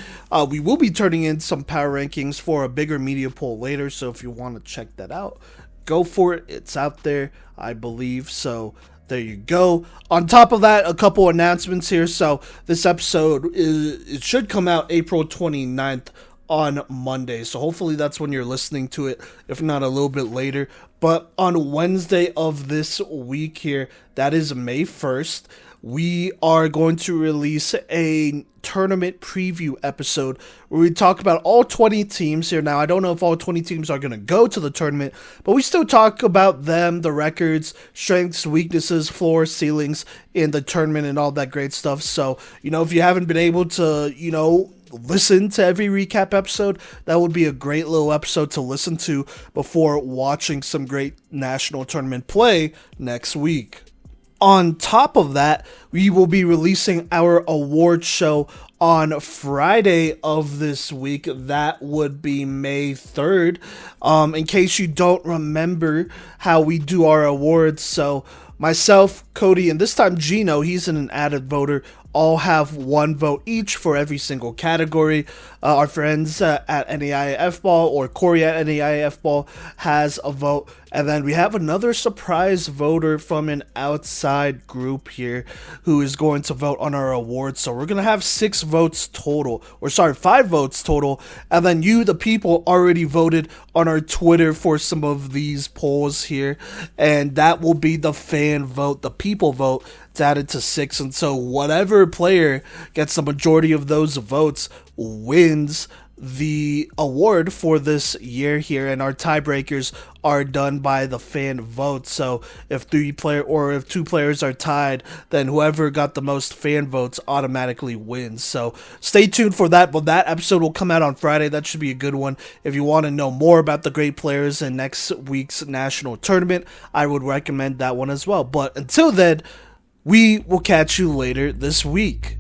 We will be turning in some power rankings for a bigger media poll later, so if you want to check that out, go for it. It's out there, I believe, so there you go. On top of that, a couple announcements here. So this episode, it should come out April 29th on Monday, so hopefully that's when you're listening to it, if not a little bit later. But on Wednesday of this week here, that is May 1st, we are going to release a tournament preview episode where we talk about all 20 teams here. Now, I don't know if all 20 teams are going to go to the tournament, but we still talk about them, the records, strengths, weaknesses, floors, ceilings in the tournament and all that great stuff. So, if you haven't been able to, listen to every recap episode, that would be a great little episode to listen to before watching some great national tournament play next week. On top of that, we will be releasing our award show on Friday of this week. That would be May 3rd. In case you don't remember how we do our awards, so myself, Kodey, and this time Gino, he's an added voter, all have 1 vote each for every single category. Our friends at NAIF Ball or Corey at NAIF Ball has a vote. And then we have another surprise voter from an outside group here who is going to vote on our awards. So we're going to have 5 votes total. And then you, the people, already voted on our Twitter for some of these polls here. And that will be the fan vote, the people vote. It's added to 6. And so whatever player gets the majority of those votes wins the award for this year here, and our tiebreakers are done by the fan vote. So if 2 players are tied, then whoever got the most fan votes automatically wins. So stay tuned for that, but that episode will come out on Friday. That should be a good one. If you want to know more about the great players in next week's national tournament, I would recommend that one as well. But until then, we will catch you later this week.